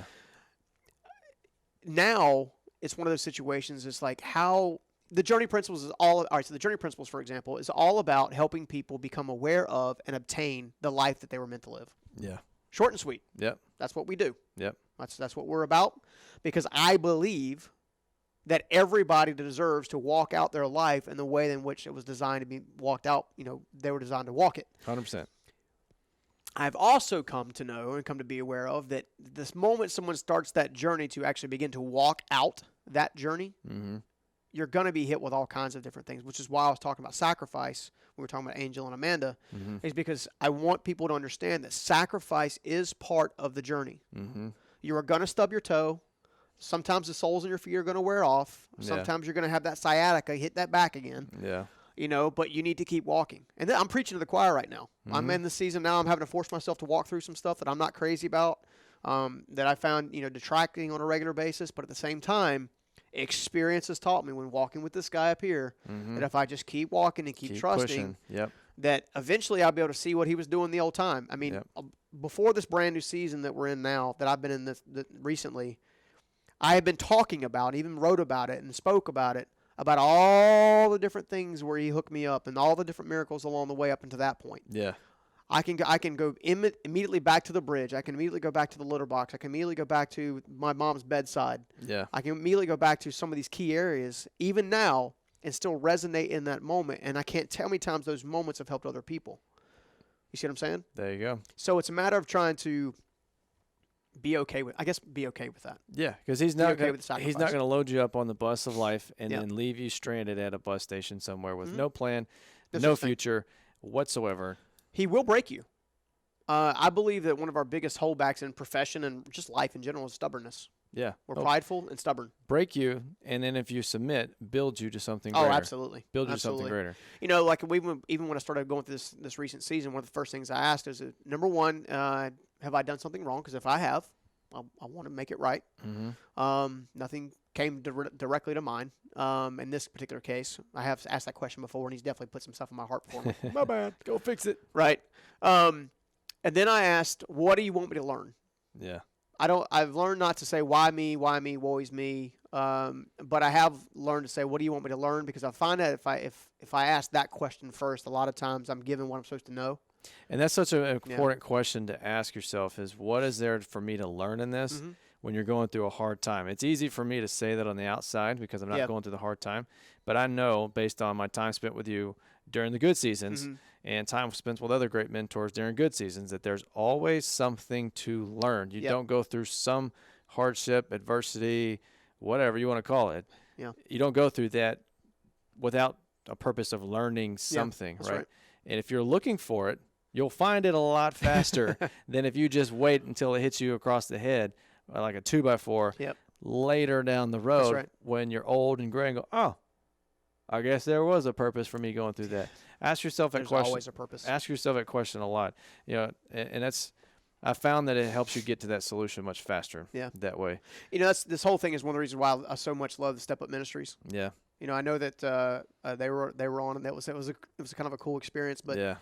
[SPEAKER 3] Now it's one of those situations. It's like how the journey principles is all right. So the journey principles, for example, is all about helping people become aware of and obtain the life that they were meant to live.
[SPEAKER 2] Yeah.
[SPEAKER 3] Short and sweet.
[SPEAKER 2] Yep.
[SPEAKER 3] That's what we do.
[SPEAKER 2] Yep.
[SPEAKER 3] That's what we're about, because I believe that everybody deserves to walk out their life in the way in which it was designed to be walked out. They were designed to walk it.
[SPEAKER 2] 100%.
[SPEAKER 3] I've also come to know and come to be aware of that this moment someone starts that journey to actually begin to walk out that journey, you're going to be hit with all kinds of different things, which is why I was talking about sacrifice when we were talking about Angel and Amanda, is because I want people to understand that sacrifice is part of the journey. You are going to stub your toe. Sometimes the soles in your feet are going to wear off. Sometimes you're going to have that sciatica hit that back again.
[SPEAKER 2] Yeah.
[SPEAKER 3] But you need to keep walking. And I'm preaching to the choir right now. I'm in the season now. I'm having to force myself to walk through some stuff that I'm not crazy about, that I found, detracting on a regular basis. But at the same time, experience has taught me when walking with this guy up here that if I just keep walking and keep trusting, that eventually I'll be able to see what he was doing the old time. I mean, before this brand new season that we're in now, that I've been in this recently, I have been talking about, even wrote about it and spoke about it, about all the different things where he hooked me up and all the different miracles along the way up until that point.
[SPEAKER 2] Yeah.
[SPEAKER 3] I can go immediately back to the bridge. I can immediately go back to the litter box. I can immediately go back to my mom's bedside.
[SPEAKER 2] Yeah.
[SPEAKER 3] I can immediately go back to some of these key areas, even now, and still resonate in that moment. And I can't tell how many times those moments have helped other people. You see what I'm saying?
[SPEAKER 2] There you go.
[SPEAKER 3] So it's a matter of trying to be okay with that.
[SPEAKER 2] Yeah, because he's not
[SPEAKER 3] okay with the sacrifice.
[SPEAKER 2] He's not going to load you up on the bus of life and then leave you stranded at a bus station somewhere with no plan, no future whatsoever.
[SPEAKER 3] He will break you. I believe that one of our biggest holdbacks in profession and just life in general is stubbornness.
[SPEAKER 2] Yeah.
[SPEAKER 3] We're prideful and stubborn.
[SPEAKER 2] Break you, and then if you submit, build you to something greater.
[SPEAKER 3] Oh, absolutely.
[SPEAKER 2] Build you to something greater.
[SPEAKER 3] Like even when I started going through this recent season, one of the first things I asked is, number one, have I done something wrong? Because if I have, I want to make it right. Nothing came directly to mind. In this particular case, I have asked that question before, and he's definitely put some stuff in my heart for me.
[SPEAKER 2] My bad. Go fix it.
[SPEAKER 3] Right. And then I asked, what do you want me to learn?
[SPEAKER 2] Yeah.
[SPEAKER 3] I've learned not to say why me, woe is me. But I have learned to say, what do you want me to learn? Because I find that if I ask that question first, a lot of times I'm given what I'm supposed to know.
[SPEAKER 2] And that's such an important question to ask yourself is, what is there for me to learn in this when you're going through a hard time? It's easy for me to say that on the outside because I'm not going through the hard time. But I know based on my time spent with you during the good seasons and time spent with other great mentors during good seasons that there's always something to learn. You don't go through some hardship, adversity, whatever you want to call it.
[SPEAKER 3] Yeah.
[SPEAKER 2] You don't go through that without a purpose of learning something, right? And if you're looking for it, you'll find it a lot faster than if you just wait until it hits you across the head like a 2x4 later down the road when you're old and gray and go, oh, I guess there was a purpose for me going through that. Ask yourself that question.
[SPEAKER 3] There's always a purpose.
[SPEAKER 2] Ask yourself that question a lot. And that's I found that it helps you get to that solution much faster that way.
[SPEAKER 3] This whole thing is one of the reasons why I so much love the Step Up Ministries.
[SPEAKER 2] Yeah.
[SPEAKER 3] I know that they were on, and it was a kind of a cool experience. But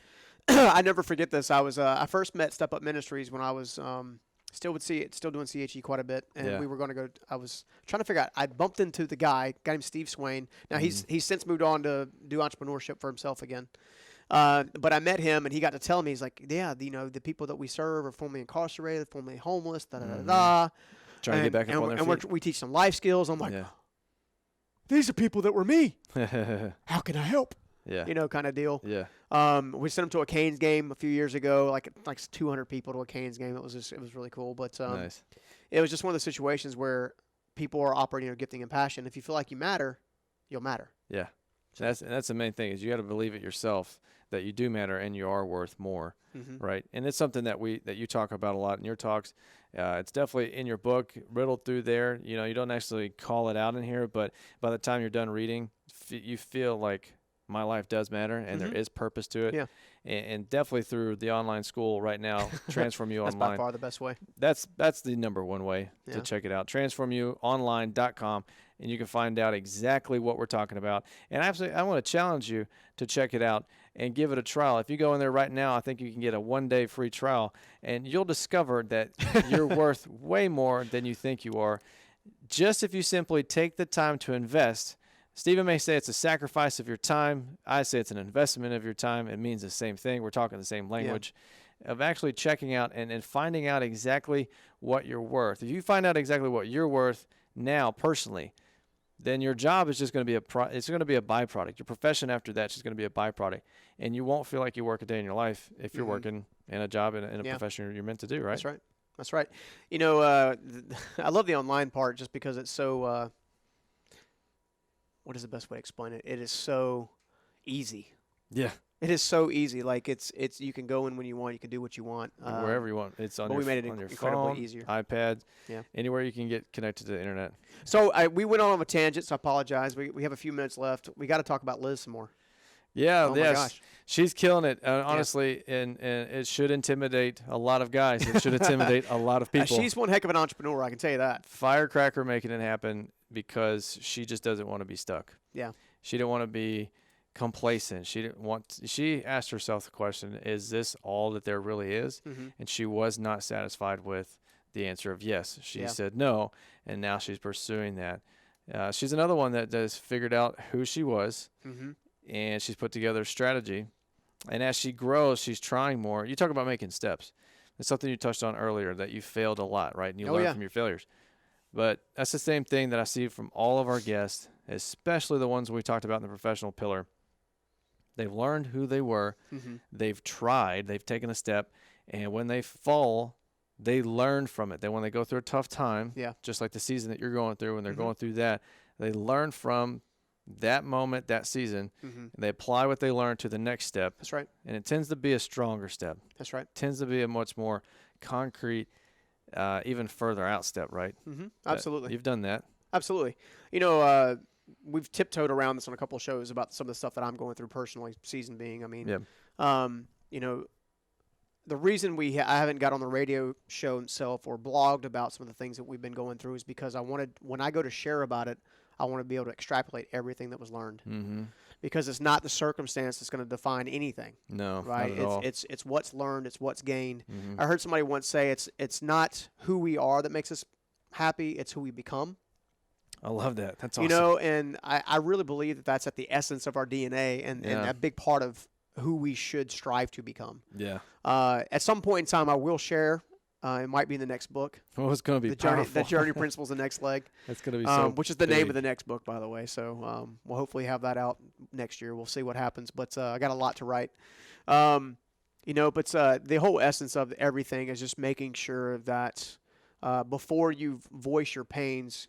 [SPEAKER 3] I never forget this. I first met Step Up Ministries when I was still doing CHE quite a bit, and we were going to go. I was trying to figure out. I bumped into the guy named Steve Swain. Now he's since moved on to do entrepreneurship for himself again. But I met him, and he got to tell me, he's like, the people that we serve are formerly incarcerated, formerly homeless,
[SPEAKER 2] Trying to get back up on their feet.
[SPEAKER 3] And we teach them life skills. I'm like, these are people that were me. How can I help?
[SPEAKER 2] Yeah.
[SPEAKER 3] Kind of deal.
[SPEAKER 2] Yeah.
[SPEAKER 3] We sent them to a Canes game a few years ago, like 200 people to a Canes game. It was really cool. But
[SPEAKER 2] nice.
[SPEAKER 3] It was just one of the situations where people are operating their gifting and passion. If you feel like you matter, you'll matter.
[SPEAKER 2] Yeah. That's the main thing is you got to believe it yourself that you do matter and you are worth more, right? And it's something that you talk about a lot in your talks. It's definitely in your book, riddled through there. You don't actually call it out in here, but by the time you're done reading, you feel like my life does matter and there is purpose to it. Yeah. And definitely through the online school right now, Transform You Online.
[SPEAKER 3] That's by far the best way.
[SPEAKER 2] That's the number one way to check it out. TransformYouOnline.com. and you can find out exactly what we're talking about. And I want to challenge you to check it out and give it a trial. If you go in there right now, I think you can get a 1-day free trial, and you'll discover that you're worth way more than you think you are, just if you simply take the time to invest. Stephen may say it's a sacrifice of your time. I say it's an investment of your time. It means the same thing. We're talking the same language. Of actually checking out and finding out exactly what you're worth. If you find out exactly what you're worth now personally, then your job is just going to be it's going to be a byproduct. Your profession after that's just going to be a byproduct, and you won't feel like you work a day in your life if you're working in a job in a profession you're meant to do. Right?
[SPEAKER 3] That's right. That's right. You know, I love the online part just because it's so. What is the best way to explain it? It is so easy.
[SPEAKER 2] Yeah.
[SPEAKER 3] It is so easy. Like it's you can go in when you want. You can do what you want.
[SPEAKER 2] Wherever you want. It's on
[SPEAKER 3] but
[SPEAKER 2] your,
[SPEAKER 3] we made it
[SPEAKER 2] on your
[SPEAKER 3] incredibly
[SPEAKER 2] phone,
[SPEAKER 3] easier.
[SPEAKER 2] iPad,
[SPEAKER 3] Yeah.
[SPEAKER 2] Anywhere you can get connected to the internet.
[SPEAKER 3] So we went on a tangent, so I apologize. We have a few minutes left. We got to talk about Liz some more.
[SPEAKER 2] Yeah,
[SPEAKER 3] Oh my gosh.
[SPEAKER 2] She's killing it, honestly, and it should intimidate a lot of guys. It should intimidate a lot of people.
[SPEAKER 3] She's one heck of an entrepreneur, I can tell you that.
[SPEAKER 2] Firecracker making it happen because she just doesn't want to be stuck.
[SPEAKER 3] Yeah.
[SPEAKER 2] She didn't want to be complacent. She asked herself the question, is this all that there really is?
[SPEAKER 3] Mm-hmm.
[SPEAKER 2] And she was not satisfied with the answer of yes. She said no, and now she's pursuing that. She's another one that has figured out who she was, and she's put together a strategy. And as she grows, she's trying more. You talk about making steps. It's something you touched on earlier, that you failed a lot, right? And you learn from your failures. But that's the same thing that I see from all of our guests, especially the ones we talked about in the professional pillar. They've learned who they were. They've tried. They've taken a step. And when they fall, they learn from it. Then when they go through a tough time, just like the season that you're going through, when they're going through that, they learn from that moment, that season, and they apply what they learned to the next step.
[SPEAKER 3] That's right.
[SPEAKER 2] And it tends to be a stronger step.
[SPEAKER 3] That's right.
[SPEAKER 2] It tends to be a much more concrete, even further out step, right?
[SPEAKER 3] Absolutely.
[SPEAKER 2] You've done that.
[SPEAKER 3] Absolutely. You know, we've tiptoed around this on a couple of shows about some of the stuff that I'm going through personally, season being. I mean, you know, the reason I haven't got on the radio show itself or blogged about some of the things that we've been going through is because I wanted, when I go to share about it, I want to be able to extrapolate everything that was learned. Because it's not the circumstance that's going to define anything.
[SPEAKER 2] No,
[SPEAKER 3] right?
[SPEAKER 2] not at all.
[SPEAKER 3] It's what's learned, it's what's gained. I heard somebody once say it's not who we are that makes us happy, it's who we become.
[SPEAKER 2] I love that. That's awesome.
[SPEAKER 3] You know, and I really believe that that's at the essence of our DNA and a big part of who we should strive to become.
[SPEAKER 2] Yeah.
[SPEAKER 3] At some point in time, I will share. It might be in the next book.
[SPEAKER 2] Well, it's going to be
[SPEAKER 3] the Journey Principles, the next leg.
[SPEAKER 2] It's going to be so
[SPEAKER 3] which is the
[SPEAKER 2] big.
[SPEAKER 3] name of the next book, by the way. So we'll hopefully have that out next year. We'll see what happens. But I got a lot to write. You know, but the whole essence of everything is just making sure that before you voice your pains,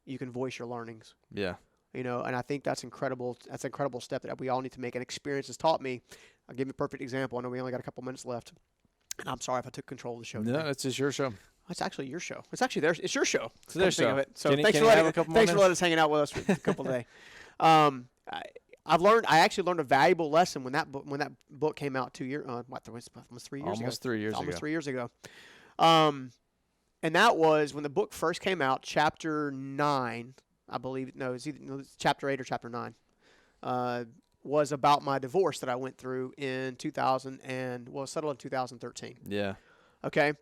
[SPEAKER 3] you can voice your learnings.
[SPEAKER 2] Yeah.
[SPEAKER 3] You know, and I think that's incredible. That's an incredible step that we all need to make. And experience has taught me. I'll give you a perfect example. I know we only got a couple minutes left. And I'm sorry if I took control of the show.
[SPEAKER 2] No,
[SPEAKER 3] today.
[SPEAKER 2] it's just your show.
[SPEAKER 3] It's actually your show. It's actually theirs. It's your show.
[SPEAKER 2] It's their show.
[SPEAKER 3] Of it. So
[SPEAKER 2] Can
[SPEAKER 3] thanks
[SPEAKER 2] you
[SPEAKER 3] for
[SPEAKER 2] have a couple more
[SPEAKER 3] letting
[SPEAKER 2] minutes?
[SPEAKER 3] us hanging out with us for a couple of days. I actually learned a valuable lesson when that book came out 2 years, almost 3 years ago.
[SPEAKER 2] Almost 3 years ago.
[SPEAKER 3] Almost 3 years ago. And that was when the book first came out, chapter 9, I believe. No, it's chapter 8 or chapter 9. Was about my divorce that I went through in settled in 2013.
[SPEAKER 2] Yeah.
[SPEAKER 3] Okay.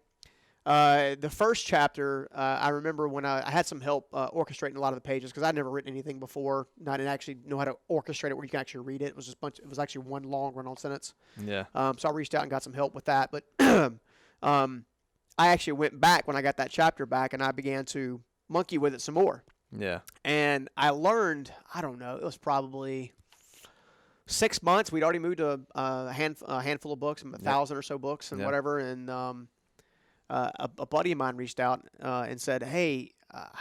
[SPEAKER 3] The first chapter, I remember when I had some help orchestrating a lot of the pages because I'd never written anything before. I didn't actually know how to orchestrate it where you can actually read it. It was just it was actually one long run-on sentence.
[SPEAKER 2] Yeah.
[SPEAKER 3] So I reached out and got some help with that. But I actually went back when I got that chapter back and I began to monkey with it some more.
[SPEAKER 2] Yeah.
[SPEAKER 3] And I learned, I don't know, it was probably 6 months. We'd already moved to a handful of books, 1,000 or so books and whatever. And a buddy of mine reached out and said, "Hey,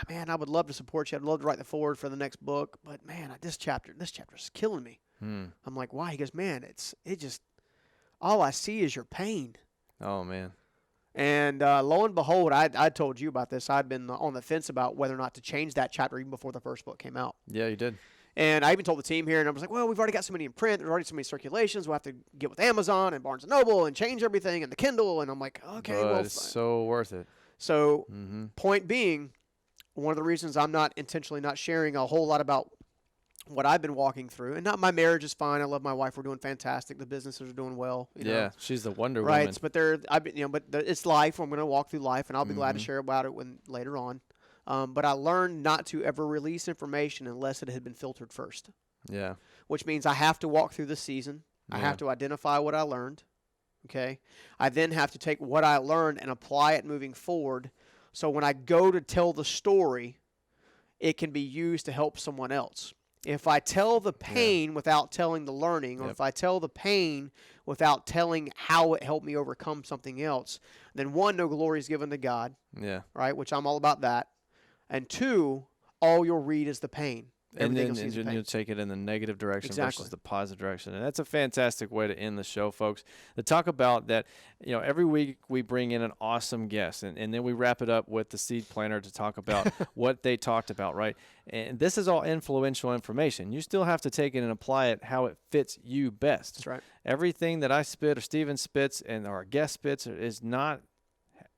[SPEAKER 3] man, I would love to support you. I'd love to write the foreword for the next book, but man, this chapter is killing me." I'm like, "Why?" He goes, "Man, it just all I see is your pain."
[SPEAKER 2] Oh man.
[SPEAKER 3] And lo and behold, I told you about this. I'd been on the fence about whether or not to change that chapter even before the first book came out.
[SPEAKER 2] Yeah, you did.
[SPEAKER 3] And I even told the team here, and I was like, well, we've already got so many in print. There's already so many circulations. We'll have to get with Amazon and Barnes & Noble and change everything and the Kindle. And I'm like, okay,
[SPEAKER 2] but
[SPEAKER 3] well.
[SPEAKER 2] It's so worth it.
[SPEAKER 3] So point being, one of the reasons I'm not intentionally not sharing a whole lot about what I've been walking through, and not my marriage is fine. I love my wife. We're doing fantastic. The businesses are doing well. You know?
[SPEAKER 2] She's the Wonder
[SPEAKER 3] right.
[SPEAKER 2] Woman.
[SPEAKER 3] But it's life. I'm going to walk through life, and I'll be glad to share about it later on. But I learned not to ever release information unless it had been filtered first.
[SPEAKER 2] Yeah.
[SPEAKER 3] Which means I have to walk through the season. I have to identify what I learned. Okay. I then have to take what I learned and apply it moving forward. So when I go to tell the story, it can be used to help someone else. If I tell the pain without telling the learning, or if I tell the pain without telling how it helped me overcome something else, then one, no glory is given to God.
[SPEAKER 2] Yeah.
[SPEAKER 3] Right, which I'm all about that. And two, all you'll read is the pain.
[SPEAKER 2] And then you'll take it in the negative direction versus the positive direction. And that's a fantastic way to end the show, folks. To talk about that, every week we bring in an awesome guest, and then we wrap it up with the seed planter to talk about what they talked about, right? And this is all influential information. You still have to take it and apply it how it fits you best.
[SPEAKER 3] That's right.
[SPEAKER 2] Everything that I spit or Steven spits and our guest spits is not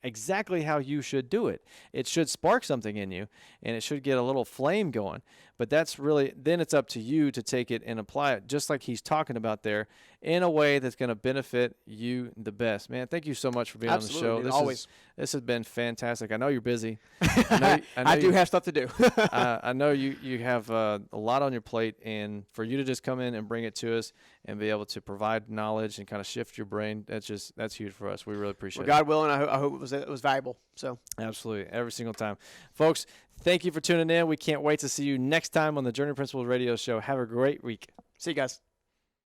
[SPEAKER 2] exactly how you should do it. It should spark something in you, and it should get a little flame going. But that's really, then it's up to you to take it and apply it, just like he's talking about there, in a way that's going to benefit you the best. Man, thank you so much for being on the show. This has been fantastic. I know you're busy.
[SPEAKER 3] I do have stuff to do.
[SPEAKER 2] I know you have a lot on your plate, and for you to just come in and bring it to us and be able to provide knowledge and kind of shift your brain, that's huge for us. We really appreciate it.
[SPEAKER 3] God willing, I hope it was valuable. So
[SPEAKER 2] absolutely, every single time. Folks, thank you for tuning in. We can't wait to see you next time on the Journey Principles Radio Show. Have a great week.
[SPEAKER 3] See you guys.